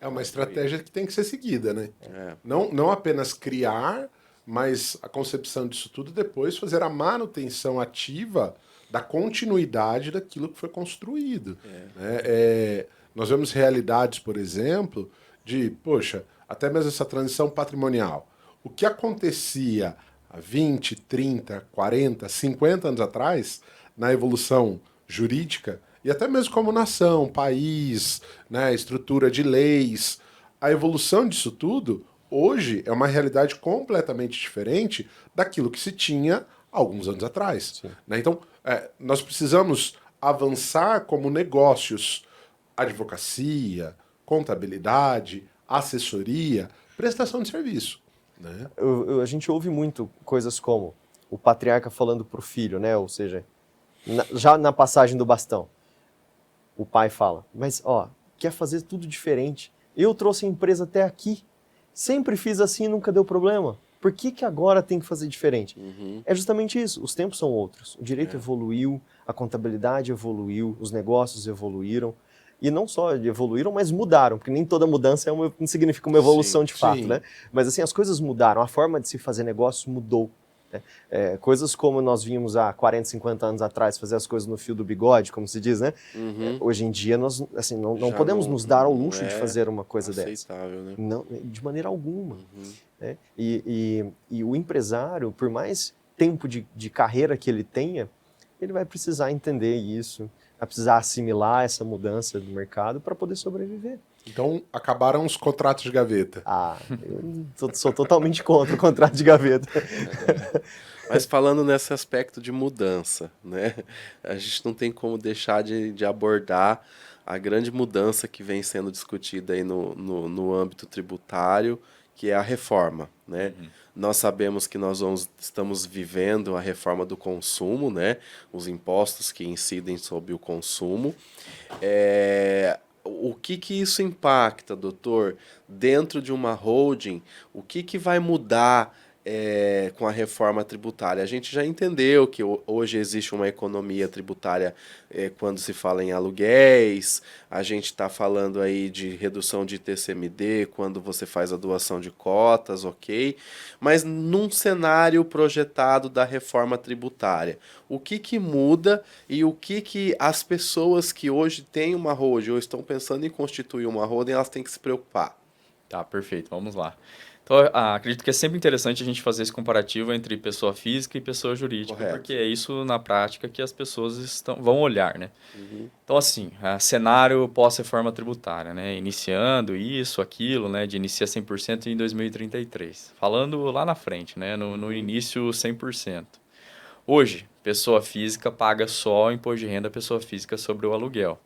É uma estratégia que tem que ser seguida, né? É. Não apenas criar, mas a concepção disso tudo depois fazer a manutenção ativa da continuidade daquilo que foi construído. Né? Nós vemos realidades, por exemplo, poxa, até mesmo essa transição patrimonial. O que acontecia há 20, 30, 40, 50 anos atrás, na evolução jurídica, e até mesmo como nação, país, né, estrutura de leis, a evolução disso tudo, hoje, é uma realidade completamente diferente daquilo que se tinha alguns anos atrás. Né? Então, nós precisamos avançar como negócios, advocacia, contabilidade, assessoria, prestação de serviço. Né? A gente ouve muito coisas como o patriarca falando para o filho, né? Ou seja, já na passagem do bastão, o pai fala, mas quer fazer tudo diferente. Eu trouxe a empresa até aqui, sempre fiz assim e nunca deu problema. Por que agora tem que fazer diferente? É justamente isso, os tempos são outros. O direito evoluiu, a contabilidade evoluiu, os negócios evoluíram. E não só evoluíram, mas mudaram, porque nem toda mudança não significa uma evolução de fato, né? Mas assim, as coisas mudaram, a forma de se fazer negócio mudou. Coisas como nós vimos há 40, 50 anos atrás fazer as coisas no fio do bigode, como se diz, né? Hoje em dia nós assim, não Já podemos nos dar ao luxo de é fazer uma coisa dessa. aceitável, né? Não, de maneira alguma. Né? E o empresário, por mais tempo de carreira que ele tenha, ele vai precisar entender isso, vai precisar assimilar essa mudança do mercado para poder sobreviver. Então, acabaram os contratos de gaveta. Eu sou totalmente contra o contrato de gaveta. Mas falando nesse aspecto de mudança, né? A gente não tem como deixar de abordar a grande mudança que vem sendo discutida aí no âmbito tributário, que é a reforma, né? Nós sabemos que estamos vivendo a reforma do consumo, né? Os impostos que incidem sobre o consumo. O que isso impacta, doutor, dentro de uma holding? O que vai mudar com a reforma tributária? A gente já entendeu que hoje existe uma economia tributária quando se fala em aluguéis, a gente está falando aí de redução de ITCMD quando você faz a doação de cotas, ok? Mas num cenário projetado da reforma tributária, o que muda e o que as pessoas que hoje têm uma holding ou estão pensando em constituir uma holding, elas têm que se preocupar? Tá, perfeito. Vamos lá. Então, acredito que é sempre interessante a gente fazer esse comparativo entre pessoa física e pessoa jurídica, Correto. porque é isso na prática que as pessoas vão olhar, né? Então, assim, cenário pós-reforma tributária, né? Iniciando isso, aquilo, né? De inicia 100% em 2033. Falando lá na frente, né? No início, 100%. Hoje, pessoa física paga só o imposto de renda pessoa física sobre o aluguel.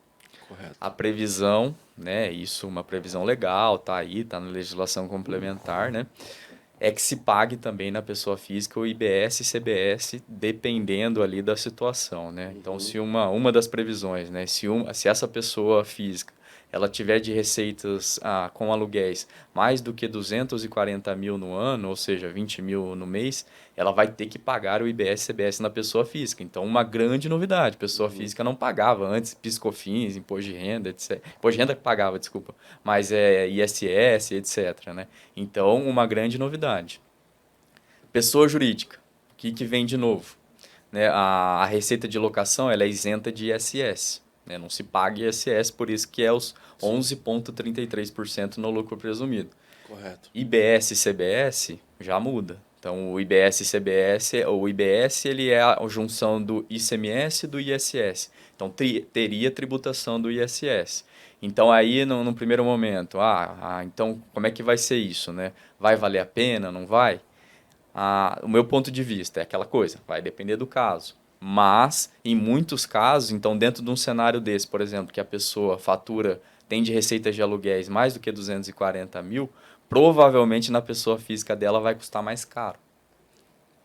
Correto. A previsão, né, isso uma previsão legal, tá aí, tá na legislação complementar, né, é que se pague também na pessoa física o IBS e CBS, dependendo ali da situação, né. Então, se uma das previsões, né, se essa pessoa física ela tiver de receitas com aluguéis mais do que 240 mil no ano, ou seja, 20 mil no mês, ela vai ter que pagar o IBS e CBS na pessoa física. Então, uma grande novidade. Pessoa física não pagava antes PIS/COFINS, imposto de renda, etc. Imposto de renda que pagava, desculpa. Mas ISS, etc. Né? Então, uma grande novidade. Pessoa jurídica. O que vem de novo? Né? A receita de locação ela é isenta de ISS. Né? Não se paga ISS, por isso que é os 11,33% no lucro presumido. Correto. IBS e CBS já muda. Então, o IBS e CBS, o IBS ele é a junção do ICMS e do ISS. Então, teria tributação do ISS. Então, aí, no primeiro momento, então, como é que vai ser isso? Né? Vai valer a pena? Não vai? O meu ponto de vista é aquela coisa, vai depender do caso. Mas, em muitos casos, então, dentro de um cenário desse, por exemplo, que a pessoa tem de receitas de aluguéis mais do que 240 mil, provavelmente na pessoa física dela vai custar mais caro.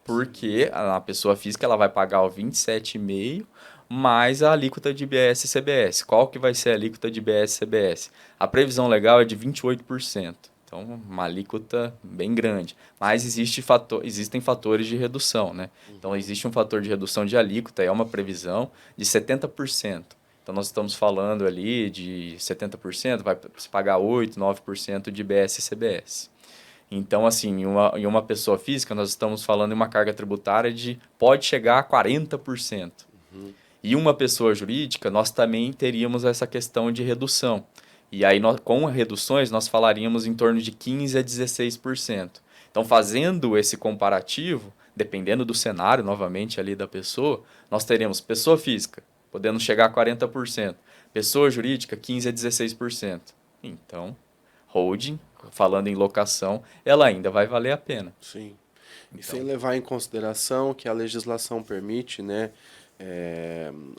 Porque a pessoa física ela vai pagar o 27,5% mais a alíquota de IBS e CBS. Qual que vai ser a alíquota de IBS e CBS? A previsão legal é de 28%. Então, uma alíquota bem grande. Mas existem fatores de redução, né? Então, existe um fator de redução de alíquota, é uma previsão de 70%. Então, nós estamos falando ali de 70%, vai se pagar 8%, 9% de IBS e CBS. Então, assim, em uma pessoa física, nós estamos falando em uma carga tributária pode chegar a 40%. E uma pessoa jurídica, nós também teríamos essa questão de redução. E aí, com reduções, nós falaríamos em torno de 15% a 16%. Então, fazendo esse comparativo, dependendo do cenário, novamente, ali da pessoa, nós teremos pessoa física, podendo chegar a 40%. Pessoa jurídica, 15% a 16%. Então, holding, falando em locação, ela ainda vai valer a pena. Sim. E Então, sem levar em consideração que a legislação permite, né,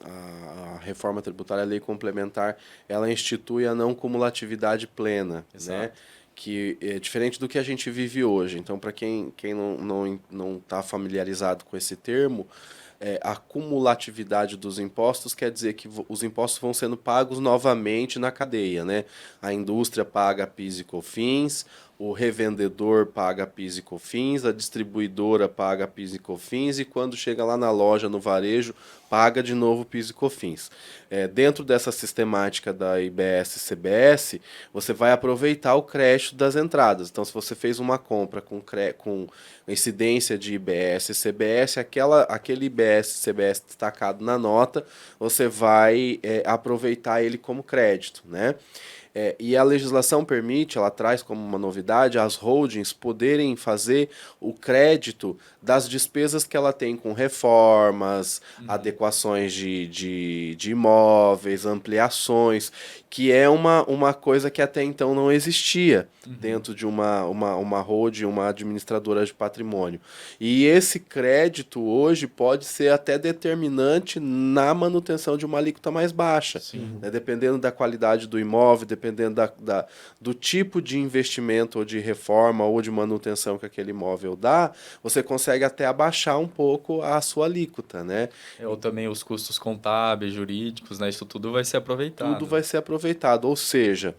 a reforma tributária, a lei complementar, ela institui a não cumulatividade plena, né? Que é diferente do que a gente vive hoje. Então, para quem não está familiarizado com esse termo, a cumulatividade dos impostos quer dizer que os impostos vão sendo pagos novamente na cadeia, né? A indústria paga PIS e COFINS, o revendedor paga PIS e COFINS, a distribuidora paga PIS e COFINS e quando chega lá na loja, no varejo, paga de novo PIS e COFINS. Dentro dessa sistemática da IBS-CBS, você vai aproveitar o crédito das entradas. Então, se você fez uma compra com incidência de IBS-CBS, aquele IBS-CBS destacado na nota, você vai aproveitar ele como crédito, né? E a legislação permite, ela traz como uma novidade, as holdings poderem fazer o crédito das despesas que ela tem com reformas, adequações de imóveis, ampliações, que é uma coisa que até então não existia dentro de uma holding, uma administradora de patrimônio. E esse crédito hoje pode ser até determinante na manutenção de uma alíquota mais baixa, né? Dependendo da qualidade do imóvel, dependendo do tipo de investimento ou de reforma ou de manutenção que aquele imóvel dá, você consegue até abaixar um pouco a sua alíquota, né? Ou também os custos contábeis, jurídicos, né? Isso tudo vai ser aproveitado. Tudo vai ser aproveitado, ou seja,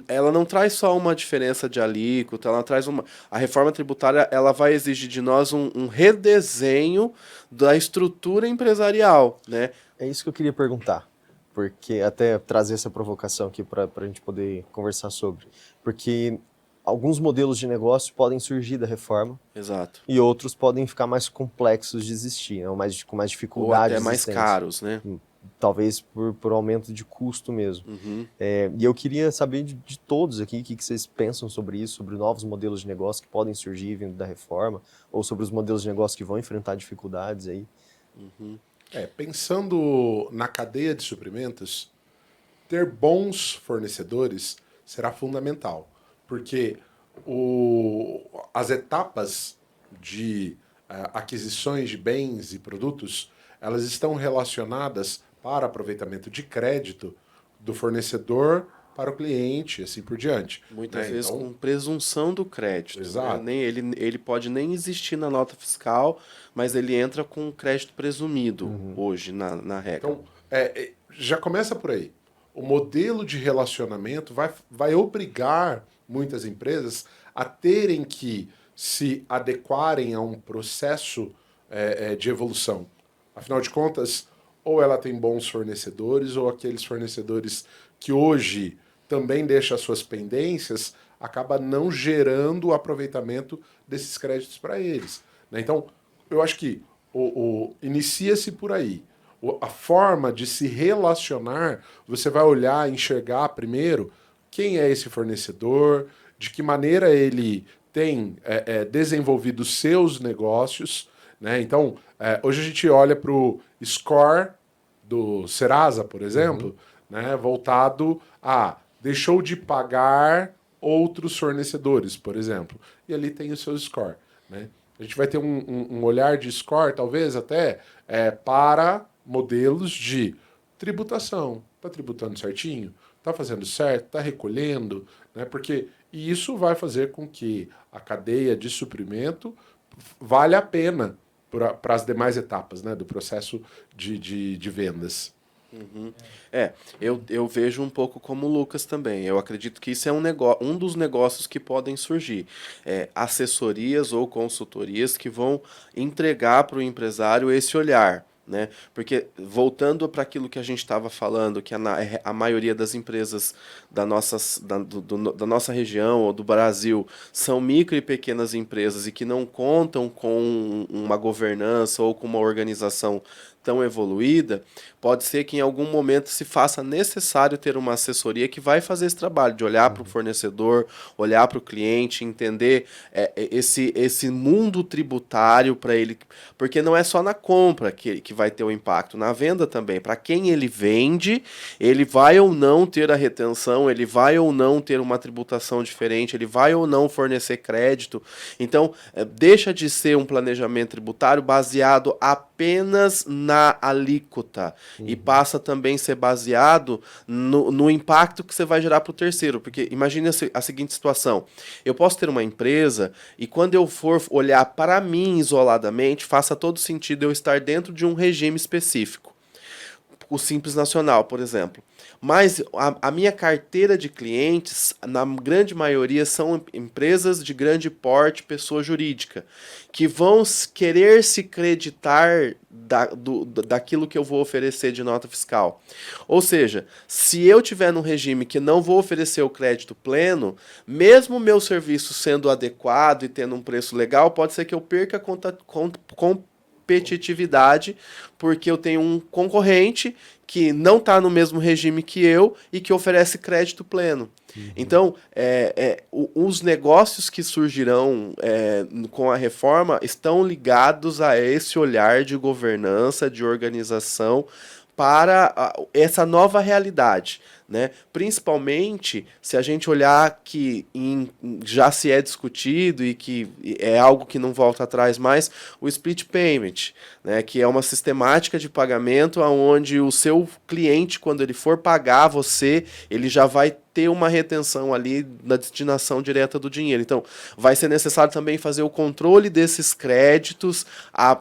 ela não traz só uma diferença de alíquota, ela traz a reforma tributária, ela vai exigir de nós um redesenho da estrutura empresarial, né? É isso que eu queria perguntar, porque até trazer essa provocação aqui para a gente poder conversar sobre, porque alguns modelos de negócio podem surgir da reforma. Exato. E outros podem ficar mais complexos de existir, né? Com mais dificuldade. Ou até mais caros, né? Talvez por aumento de custo mesmo. E eu queria saber de todos aqui o que vocês pensam sobre isso, sobre novos modelos de negócio que podem surgir vindo da reforma, ou sobre os modelos de negócio que vão enfrentar dificuldades aí. Pensando na cadeia de suprimentos, ter bons fornecedores será fundamental, porque as etapas de aquisições de bens e produtos, elas estão relacionadas para aproveitamento de crédito do fornecedor para o cliente, assim por diante. Muitas vezes com presunção do crédito. Exato. Né? Ele pode nem existir na nota fiscal, mas ele entra com crédito presumido hoje na regra. Então, já começa por aí. O modelo de relacionamento vai obrigar muitas empresas a terem que se adequarem a um processo de evolução. Afinal de contas, ou ela tem bons fornecedores, ou aqueles fornecedores que hoje também deixam as suas pendências, acaba não gerando o aproveitamento desses créditos para eles, né? Então, eu acho que inicia-se por aí. A forma de se relacionar, você vai olhar, enxergar primeiro quem é esse fornecedor, de que maneira ele tem desenvolvido seus negócios, né? Então, hoje a gente olha para o score do Serasa, por exemplo, né? Voltado a deixou de pagar outros fornecedores, por exemplo. E ali tem o seu score, né? A gente vai ter um olhar de score, talvez até, para modelos de tributação. Está tributando certinho? Está fazendo certo? Está recolhendo? Né? Porque isso vai fazer com que a cadeia de suprimento valha a pena para as demais etapas, né, do processo de vendas. Eu vejo um pouco como o Lucas também. Eu acredito que isso é um dos negócios que podem surgir. Assessorias ou consultorias que vão entregar para o empresário esse olhar, né? Porque, voltando para aquilo que a gente estava falando, que a maioria das empresas da nossa região ou do Brasil são micro e pequenas empresas e que não contam com uma governança ou com uma organização tão evoluída, pode ser que em algum momento se faça necessário ter uma assessoria que vai fazer esse trabalho, de olhar para o fornecedor, olhar para o cliente, entender esse mundo tributário para ele, porque não é só na compra que vai ter o impacto, na venda também. Para quem ele vende, ele vai ou não ter a retenção, ele vai ou não ter uma tributação diferente, ele vai ou não fornecer crédito. Então, deixa de ser um planejamento tributário baseado apenas na alíquota e passa também a ser baseado no impacto que você vai gerar para o terceiro. Porque imagine a seguinte situação: eu posso ter uma empresa e quando eu for olhar para mim isoladamente, faça todo sentido eu estar dentro de um regime específico. o Simples Nacional, por exemplo. Mas a minha carteira de clientes, na grande maioria, são empresas de grande porte, pessoa jurídica, que vão querer se creditar daquilo que eu vou oferecer de nota fiscal. Ou seja, se eu tiver num regime que não vou oferecer o crédito pleno, mesmo o meu serviço sendo adequado e tendo um preço legal, pode ser que eu perca a competitividade, porque eu tenho um concorrente que não está no mesmo regime que eu e que oferece crédito pleno. Então, os negócios que surgirão com a reforma estão ligados a esse olhar de governança, de organização, para essa nova realidade, né? Principalmente se a gente olhar que já se é discutido e que é algo que não volta atrás mais, o split payment, né? Que é uma sistemática de pagamento onde o seu cliente, quando ele for pagar você, ele já vai ter uma retenção ali na destinação direta do dinheiro. Então, vai ser necessário também fazer o controle desses créditos.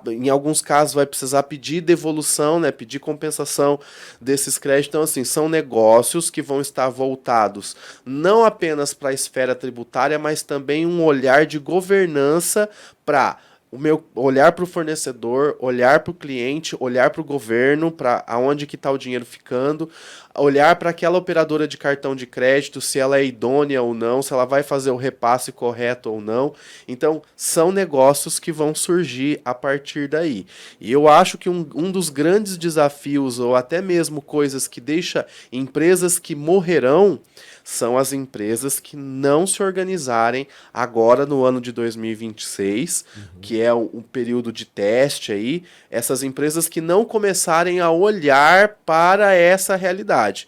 Em alguns casos, vai precisar pedir devolução, né, pedir compensação desses créditos. Então, assim, são negócios que vão estar voltados não apenas para a esfera tributária, mas também um olhar de governança para o meu olhar para o fornecedor, olhar para o cliente, olhar para o governo, para aonde que está o dinheiro ficando, olhar para aquela operadora de cartão de crédito, se ela é idônea ou não, se ela vai fazer o repasse correto ou não. Então, são negócios que vão surgir a partir daí. E eu acho que um dos grandes desafios, ou até mesmo coisas que deixa empresas que morrerão, são as empresas que não se organizarem agora no ano de 2026, que é um período de teste aí, essas empresas que não começarem a olhar para essa realidade.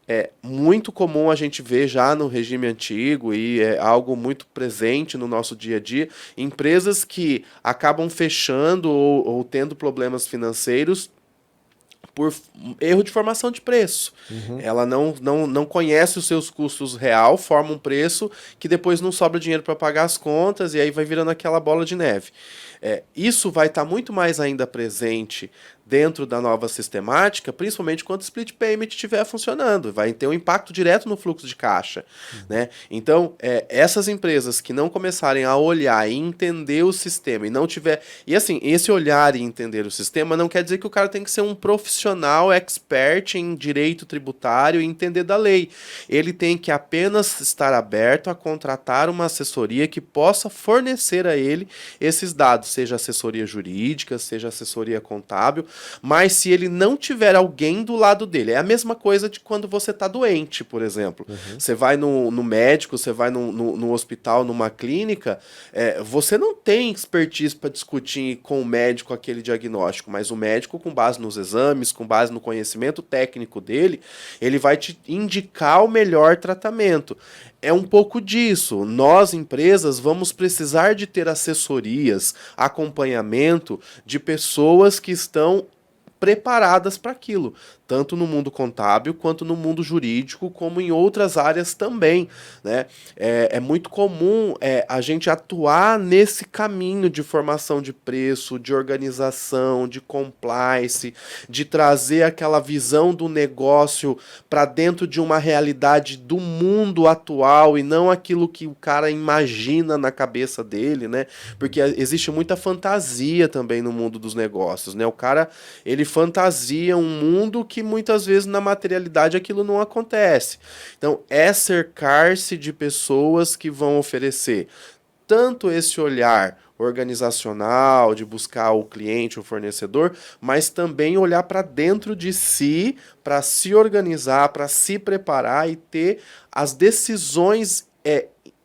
É muito comum a gente ver já no regime antigo e é algo muito presente no nosso dia a dia, empresas que acabam fechando ou tendo problemas financeiros por erro de formação de preço. Ela não conhece os seus custos real, forma um preço que depois não sobra dinheiro para pagar as contas e aí vai virando aquela bola de neve. Isso vai estar muito mais ainda presente dentro da nova sistemática, principalmente quando o split payment estiver funcionando. Vai ter um impacto direto no fluxo de caixa. Né? Então, essas empresas que não começarem a olhar e entender o sistema e não tiver... E assim, esse olhar e entender o sistema não quer dizer que o cara tem que ser um profissional expert em direito tributário e entender da lei. Ele tem que apenas estar aberto a contratar uma assessoria que possa fornecer a ele esses dados, seja assessoria jurídica, seja assessoria contábil, mas se ele não tiver alguém do lado dele, é a mesma coisa de quando você está doente, por exemplo. Você vai no médico, você vai no hospital, numa clínica, você não tem expertise para discutir com o médico aquele diagnóstico, mas o médico, com base nos exames, com base no conhecimento técnico dele, ele vai te indicar o melhor tratamento. É um pouco disso. Nós, empresas, vamos precisar de ter assessorias, acompanhamento de pessoas que estão preparadas para aquilo, tanto no mundo contábil, quanto no mundo jurídico, como em outras áreas também. Né? É muito comum a gente atuar nesse caminho de formação de preço, de organização, de compliance, de trazer aquela visão do negócio para dentro de uma realidade do mundo atual e não aquilo que o cara imagina na cabeça dele, né? Porque existe muita fantasia também no mundo dos negócios, né? O cara, ele fantasia um mundo que muitas vezes na materialidade aquilo não acontece. Então, é cercar-se de pessoas que vão oferecer tanto esse olhar organizacional, de buscar o cliente, o fornecedor, mas também olhar para dentro de si, para se organizar, para se preparar e ter as decisões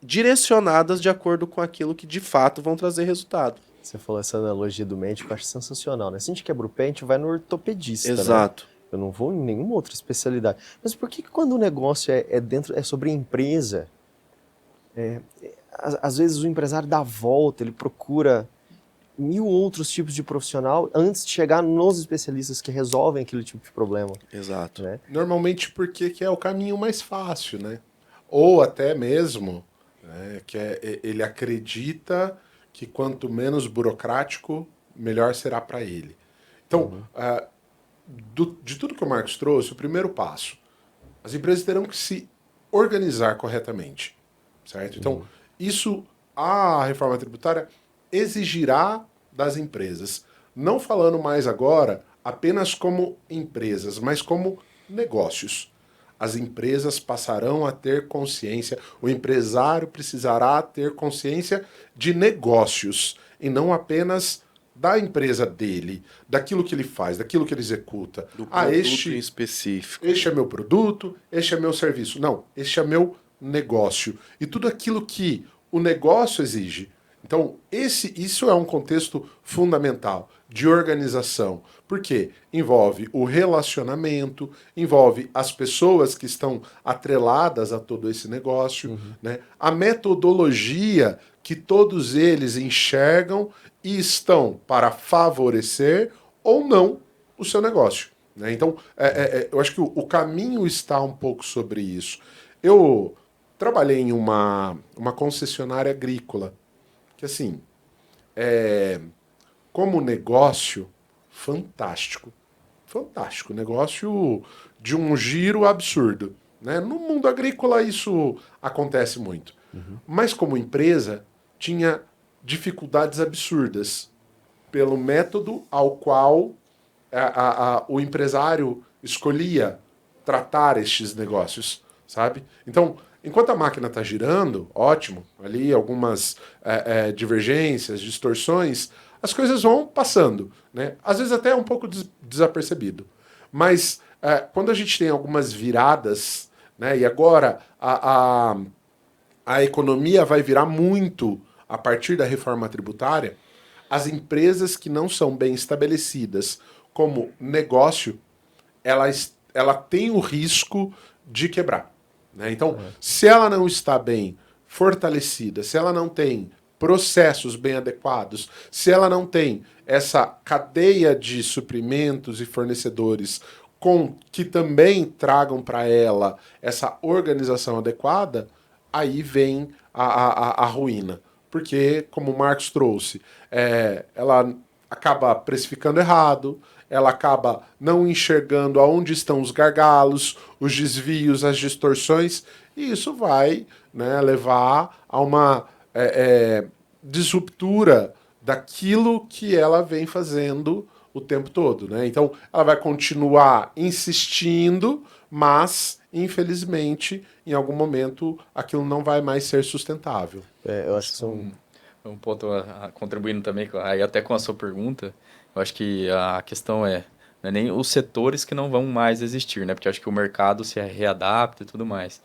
direcionadas de acordo com aquilo que de fato vão trazer resultado. Você falou essa analogia do médico, eu acho sensacional, né? Se a gente quebra o pé, a gente vai no ortopedista, Exato. Né? Eu não vou em nenhuma outra especialidade. Mas por que quando o negócio é sobre a empresa, às vezes o empresário dá a volta, ele procura 1000 outros tipos de profissional antes de chegar nos especialistas que resolvem aquele tipo de problema? Exato. Né? Normalmente porque que é o caminho mais fácil, né? Ou até mesmo que ele acredita que quanto menos burocrático, melhor será para ele. Então, de tudo que o Marcos trouxe, o primeiro passo, as empresas terão que se organizar corretamente, certo? Então, isso, a reforma tributária exigirá das empresas, não falando mais agora apenas como empresas, mas como negócios. As empresas passarão a ter consciência, o empresário precisará ter consciência de negócios e não apenas da empresa dele, daquilo que ele faz, daquilo que ele executa. Do produto em específico. Este é meu produto, este é meu serviço. Não, este é meu negócio. E tudo aquilo que o negócio exige. Então, isso é um contexto fundamental de organização, porque envolve o relacionamento, envolve as pessoas que estão atreladas a todo esse negócio, né? A metodologia que todos eles enxergam e estão para favorecer ou não o seu negócio, né? Então, eu acho que o caminho está um pouco sobre isso. Eu trabalhei em uma concessionária agrícola, que assim, como negócio, fantástico. Fantástico. Negócio de um giro absurdo, né? No mundo agrícola isso acontece muito. Mas como empresa, tinha dificuldades absurdas pelo método ao qual o empresário escolhia tratar estes negócios, sabe? Então, enquanto a máquina está girando, ótimo, ali algumas divergências, distorções, as coisas vão passando, né? Às vezes até um pouco desapercebido. Mas quando a gente tem algumas viradas, né? E agora a economia vai virar muito a partir da reforma tributária, as empresas que não são bem estabelecidas como negócio, ela tem o risco de quebrar, né? Então, se ela não está bem fortalecida, se ela não tem processos bem adequados, se ela não tem essa cadeia de suprimentos e fornecedores que também tragam para ela essa organização adequada, aí vem a ruína. Porque, como o Marcos trouxe, ela acaba precificando errado, ela acaba não enxergando aonde estão os gargalos, os desvios, as distorções, e isso vai, né, levar a uma disruptura daquilo que ela vem fazendo o tempo todo, né? Então, ela vai continuar insistindo, mas, infelizmente, em algum momento, aquilo não vai mais ser sustentável. Eu acho que são... Um ponto contribuindo também, aí até com a sua pergunta, eu acho que a questão não é nem os setores que não vão mais existir, né? Porque eu acho que o mercado se readapta e tudo mais.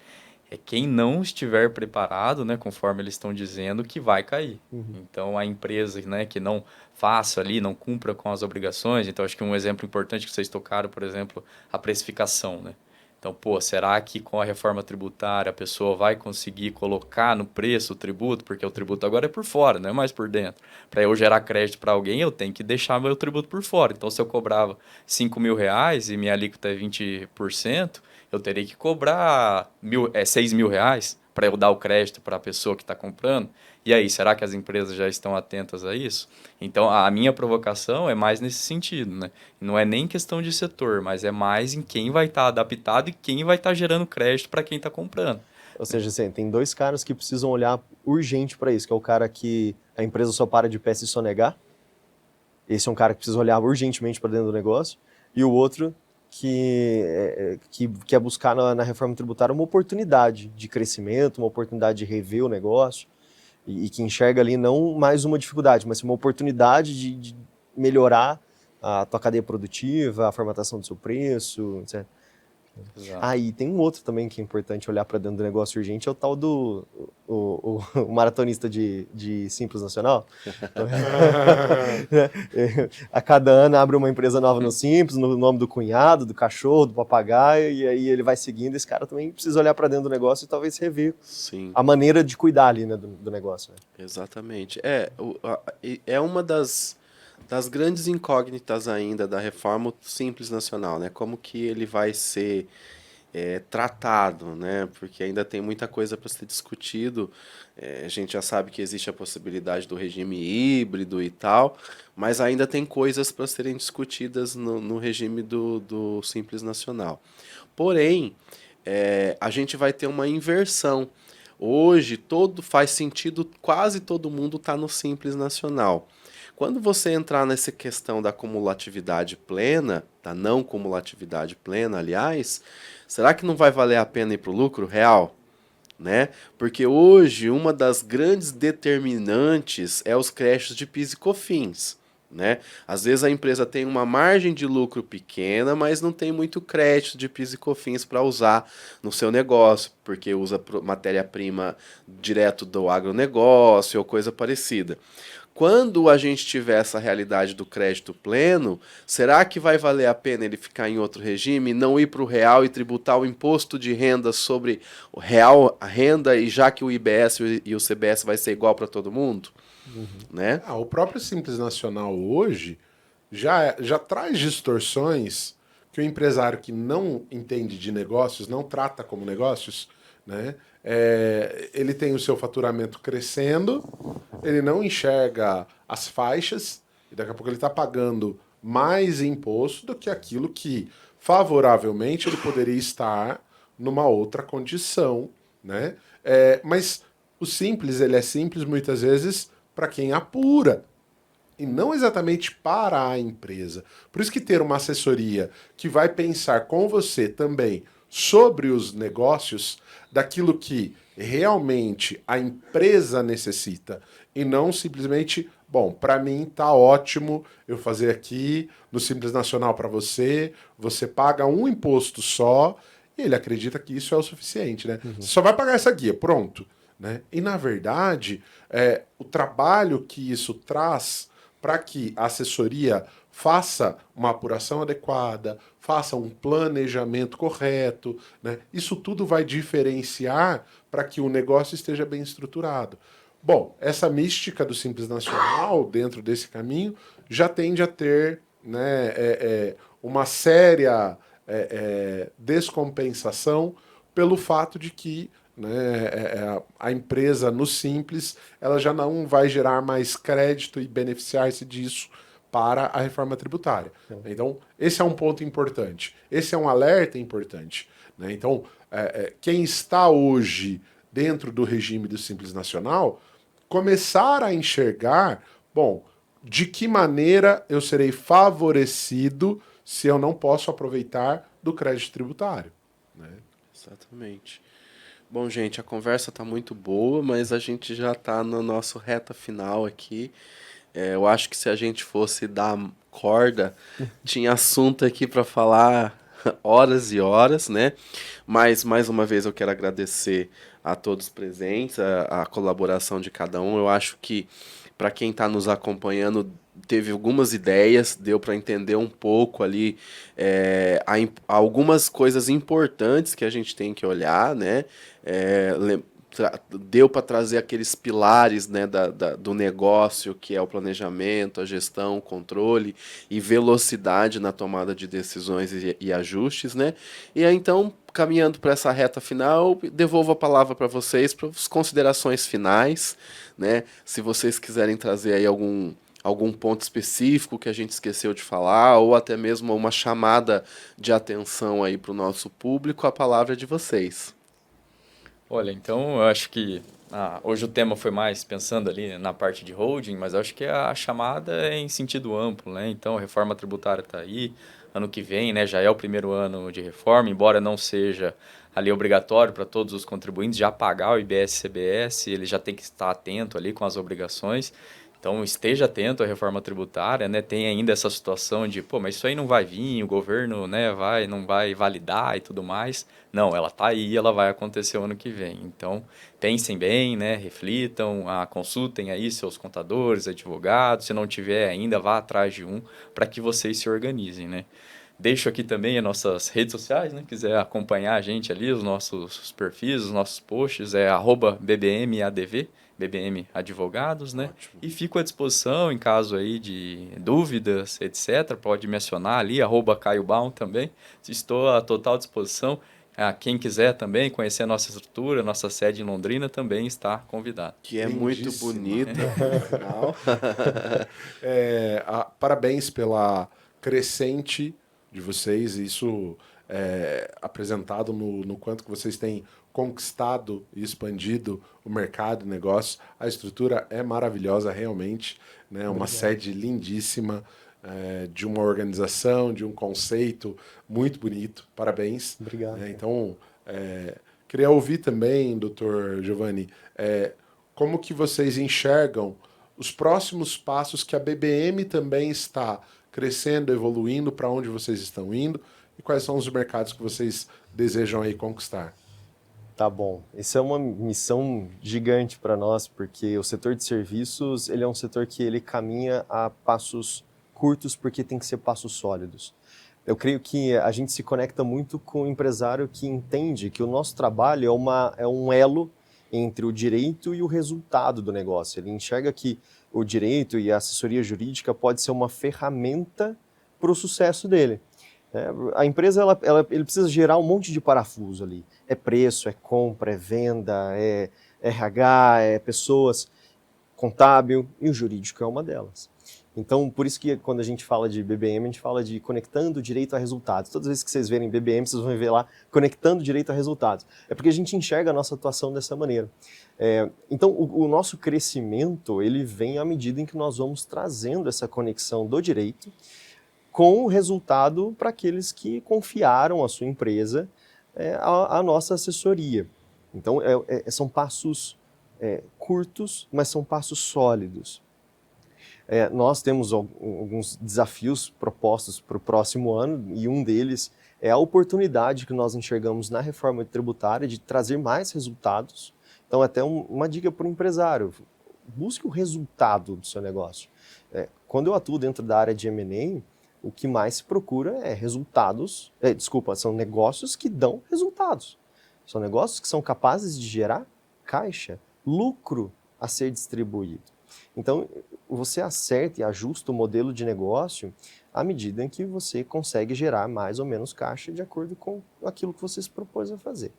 É quem não estiver preparado, né, conforme eles estão dizendo, que vai cair. Então, a empresa, né, que não faça ali, não cumpra com as obrigações. Então, acho que um exemplo importante que vocês tocaram, por exemplo, a precificação, né? Então, será que com a reforma tributária a pessoa vai conseguir colocar no preço o tributo? Porque o tributo agora é por fora, não é mais por dentro. Para eu gerar crédito para alguém, eu tenho que deixar meu tributo por fora. Então, se eu cobrava R$ 5.000 e minha alíquota é 20%, eu teria que cobrar R$ 6.000 para eu dar o crédito para a pessoa que está comprando. E aí, será que as empresas já estão atentas a isso? Então, a minha provocação é mais nesse sentido, né? Não é nem questão de setor, mas é mais em quem vai estar adaptado e quem vai estar gerando crédito para quem está comprando. Ou seja, assim, tem dois caras que precisam olhar urgente para isso, que é o cara que a empresa só para de pé se sonegar. Esse é um cara que precisa olhar urgentemente para dentro do negócio. E o outro que quer buscar na reforma tributária uma oportunidade de crescimento, uma oportunidade de rever o negócio. E que enxerga ali não mais uma dificuldade, mas uma oportunidade de melhorar a tua cadeia produtiva, a formatação do seu preço, etc. E tem um outro também que é importante olhar para dentro do negócio urgente, é o tal do o maratonista de Simples Nacional. A cada ano abre uma empresa nova no Simples, no nome do cunhado, do cachorro, do papagaio, e aí ele vai seguindo. Esse cara também precisa olhar para dentro do negócio e talvez rever a maneira de cuidar ali, né, do negócio. Né? Exatamente. É uma das grandes incógnitas ainda da reforma Simples Nacional, né? Como que ele vai ser tratado, né? Porque ainda tem muita coisa para ser discutido. A gente já sabe que existe a possibilidade do regime híbrido e tal, mas ainda tem coisas para serem discutidas no regime do Simples Nacional. Porém, a gente vai ter uma inversão. Hoje, faz sentido, quase todo mundo está no Simples Nacional. Quando você entrar nessa questão da cumulatividade plena, da não cumulatividade plena, aliás, será que não vai valer a pena ir para o lucro real? Né? Porque hoje uma das grandes determinantes é os créditos de PIS e COFINS. Né? Às vezes a empresa tem uma margem de lucro pequena, mas não tem muito crédito de PIS e COFINS para usar no seu negócio, porque usa matéria-prima direto do agronegócio ou coisa parecida. Quando a gente tiver essa realidade do crédito pleno, será que vai valer a pena ele ficar em outro regime, não ir para o real e tributar o imposto de renda sobre o real a renda, e já que o IBS e o CBS vai ser igual para todo mundo? Né? O próprio Simples Nacional hoje já traz distorções que o empresário que não entende de negócios, não trata como negócios, né? Ele tem o seu faturamento crescendo, ele não enxerga as faixas, e daqui a pouco ele está pagando mais imposto do que aquilo que, favoravelmente, ele poderia estar numa outra condição, né? Mas o simples, ele é simples muitas vezes para quem apura, e não exatamente para a empresa. Por isso que ter uma assessoria que vai pensar com você também sobre os negócios, daquilo que realmente a empresa necessita, e não simplesmente, bom, para mim tá ótimo eu fazer aqui no Simples Nacional para você, você paga um imposto só, e ele acredita que isso é o suficiente, né? Você só vai pagar essa guia, pronto. Né? E, na verdade, o trabalho que isso traz para que a assessoria faça uma apuração adequada, faça um planejamento correto, né? Isso tudo vai diferenciar para que o negócio esteja bem estruturado. Bom, essa mística do Simples Nacional, dentro desse caminho, já tende a ter, né, uma séria descompensação pelo fato de que, né, a empresa no Simples ela já não vai gerar mais crédito e beneficiar-se disso para a reforma tributária. Então, esse é um ponto importante. Esse é um alerta importante. Né? Então, quem está hoje dentro do regime do Simples Nacional, começar a enxergar, bom, de que maneira eu serei favorecido se eu não posso aproveitar do crédito tributário. Né? Exatamente. Bom, gente, a conversa tá muito boa, mas a gente já tá no nosso reta final aqui. Eu acho que se a gente fosse dar corda, tinha assunto aqui para falar horas e horas, né? Mas, mais uma vez, eu quero agradecer a todos presentes, a colaboração de cada um. Eu acho que, para quem está nos acompanhando, teve algumas ideias, deu para entender um pouco ali algumas coisas importantes que a gente tem que olhar, né? Deu para trazer aqueles pilares, né, do negócio, que é o planejamento, a gestão, o controle e velocidade na tomada de decisões e ajustes, né? E aí, então, caminhando para essa reta final, devolvo a palavra para vocês, para as considerações finais, né? Se vocês quiserem trazer aí algum ponto específico que a gente esqueceu de falar, ou até mesmo uma chamada de atenção aí para o nosso público, a palavra é de vocês. Olha, então eu acho que hoje o tema foi mais pensando ali na parte de holding, mas eu acho que a chamada é em sentido amplo, né? Então a reforma tributária está aí, ano que vem, né? Já é o primeiro ano de reforma, embora não seja ali obrigatório para todos os contribuintes já pagar o IBS e CBS, ele já tem que estar atento ali com as obrigações. Então, esteja atento à reforma tributária, né? Tem ainda essa situação de, pô, mas isso aí não vai vir, o governo, né, não vai validar e tudo mais. Não, ela está aí, ela vai acontecer o ano que vem. Então, pensem bem, né, reflitam, consultem aí seus contadores, advogados. Se não tiver ainda, vá atrás de um para que vocês se organizem, né? Deixo aqui também as nossas redes sociais, né? Quiser acompanhar a gente ali, os nossos perfis, os nossos posts, @bbmadv. BBM Advogados, né? Ótimo. E fico à disposição em caso aí de dúvidas, etc. Pode me acionar ali, @CaioBaum também. Estou à total disposição. Quem quiser também conhecer a nossa estrutura, nossa sede em Londrina, também está convidado. Que é muito Lindíssima. bonita. Legal. Parabéns pela crescente de vocês, isso apresentado no quanto que vocês têm conquistado e expandido o mercado, o negócio. A estrutura é maravilhosa, realmente, né? Uma sede lindíssima, de uma organização, de um conceito muito bonito. Parabéns. Obrigado. Então, queria ouvir também, doutor Giovanni, como que vocês enxergam os próximos passos que a BBM também está crescendo, evoluindo, para onde vocês estão indo e quais são os mercados que vocês desejam aí conquistar. Tá bom. Isso é uma missão gigante para nós, porque o setor de serviços, ele é um setor que ele caminha a passos curtos, porque tem que ser passos sólidos. Eu creio que a gente se conecta muito com o empresário que entende que o nosso trabalho é um elo entre o direito e o resultado do negócio. Ele enxerga que o direito e a assessoria jurídica pode ser uma ferramenta para o sucesso dele. A empresa ele precisa gerar um monte de parafuso ali. É preço, é compra, é venda, é RH, é pessoas, contábil, e o jurídico é uma delas. Então, por isso que quando a gente fala de BBM, a gente fala de conectando direito a resultados. Todas as vezes que vocês verem BBM, vocês vão ver lá conectando direito a resultados. É porque a gente enxerga a nossa atuação dessa maneira. Então, o nosso crescimento, ele vem à medida em que nós vamos trazendo essa conexão do direito com o resultado para aqueles que confiaram a sua empresa à nossa assessoria. Então, são passos curtos, mas são passos sólidos. Nós temos alguns desafios propostos para o próximo ano e um deles é a oportunidade que nós enxergamos na reforma tributária de trazer mais resultados. Então, até uma dica para o empresário, busque o resultado do seu negócio. Quando eu atuo dentro da área de M&A, o que mais se procura são negócios que dão resultados. São negócios que são capazes de gerar caixa, lucro a ser distribuído. Então, você acerta e ajusta o modelo de negócio à medida em que você consegue gerar mais ou menos caixa de acordo com aquilo que você se propôs a fazer.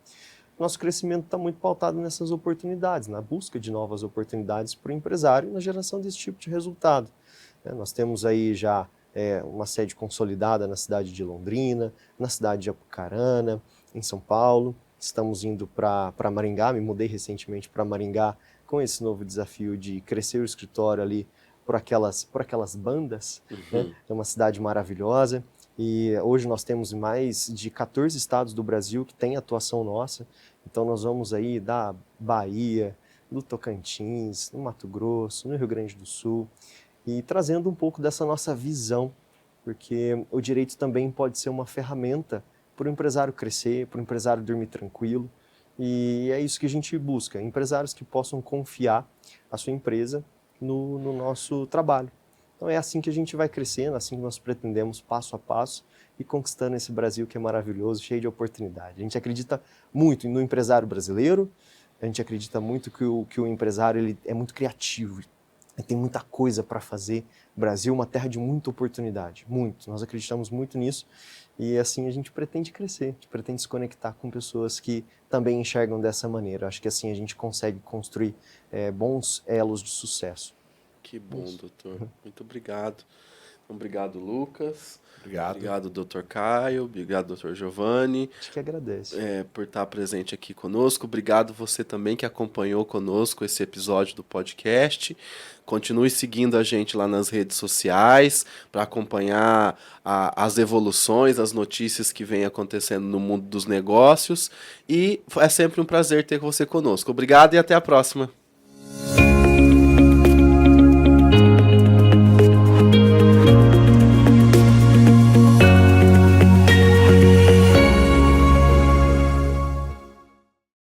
Nosso crescimento está muito pautado nessas oportunidades, na busca de novas oportunidades para o empresário e na geração desse tipo de resultado. Nós temos aí já uma sede consolidada na cidade de Londrina, na cidade de Apucarana, em São Paulo. Estamos indo para Maringá, me mudei recentemente para Maringá com esse novo desafio de crescer o escritório ali por aquelas bandas. Né? É uma cidade maravilhosa e hoje nós temos mais de 14 estados do Brasil que têm atuação nossa. Então nós vamos aí da Bahia, do Tocantins, no Mato Grosso, no Rio Grande do Sul, e trazendo um pouco dessa nossa visão, porque o direito também pode ser uma ferramenta para o empresário crescer, para o empresário dormir tranquilo, e é isso que a gente busca, empresários que possam confiar a sua empresa no nosso trabalho. Então é assim que a gente vai crescendo, assim que nós pretendemos, passo a passo, e conquistando esse Brasil que é maravilhoso, cheio de oportunidade. A gente acredita muito no empresário brasileiro, a gente acredita muito que o empresário ele é muito criativo, tem muita coisa para fazer. O Brasil é uma terra de muita oportunidade, muito. Nós acreditamos muito nisso e assim a gente pretende crescer, a gente pretende se conectar com pessoas que também enxergam dessa maneira. Acho que assim a gente consegue construir bons elos de sucesso. Que bom, doutor. Muito obrigado. Obrigado, Lucas. Obrigado, doutor Caio. Obrigado, doutor Giovanni. Acho que agradece. Por estar presente aqui conosco. Obrigado você também que acompanhou conosco esse episódio do podcast. Continue seguindo a gente lá nas redes sociais para acompanhar as evoluções, as notícias que vêm acontecendo no mundo dos negócios. E é sempre um prazer ter você conosco. Obrigado e até a próxima.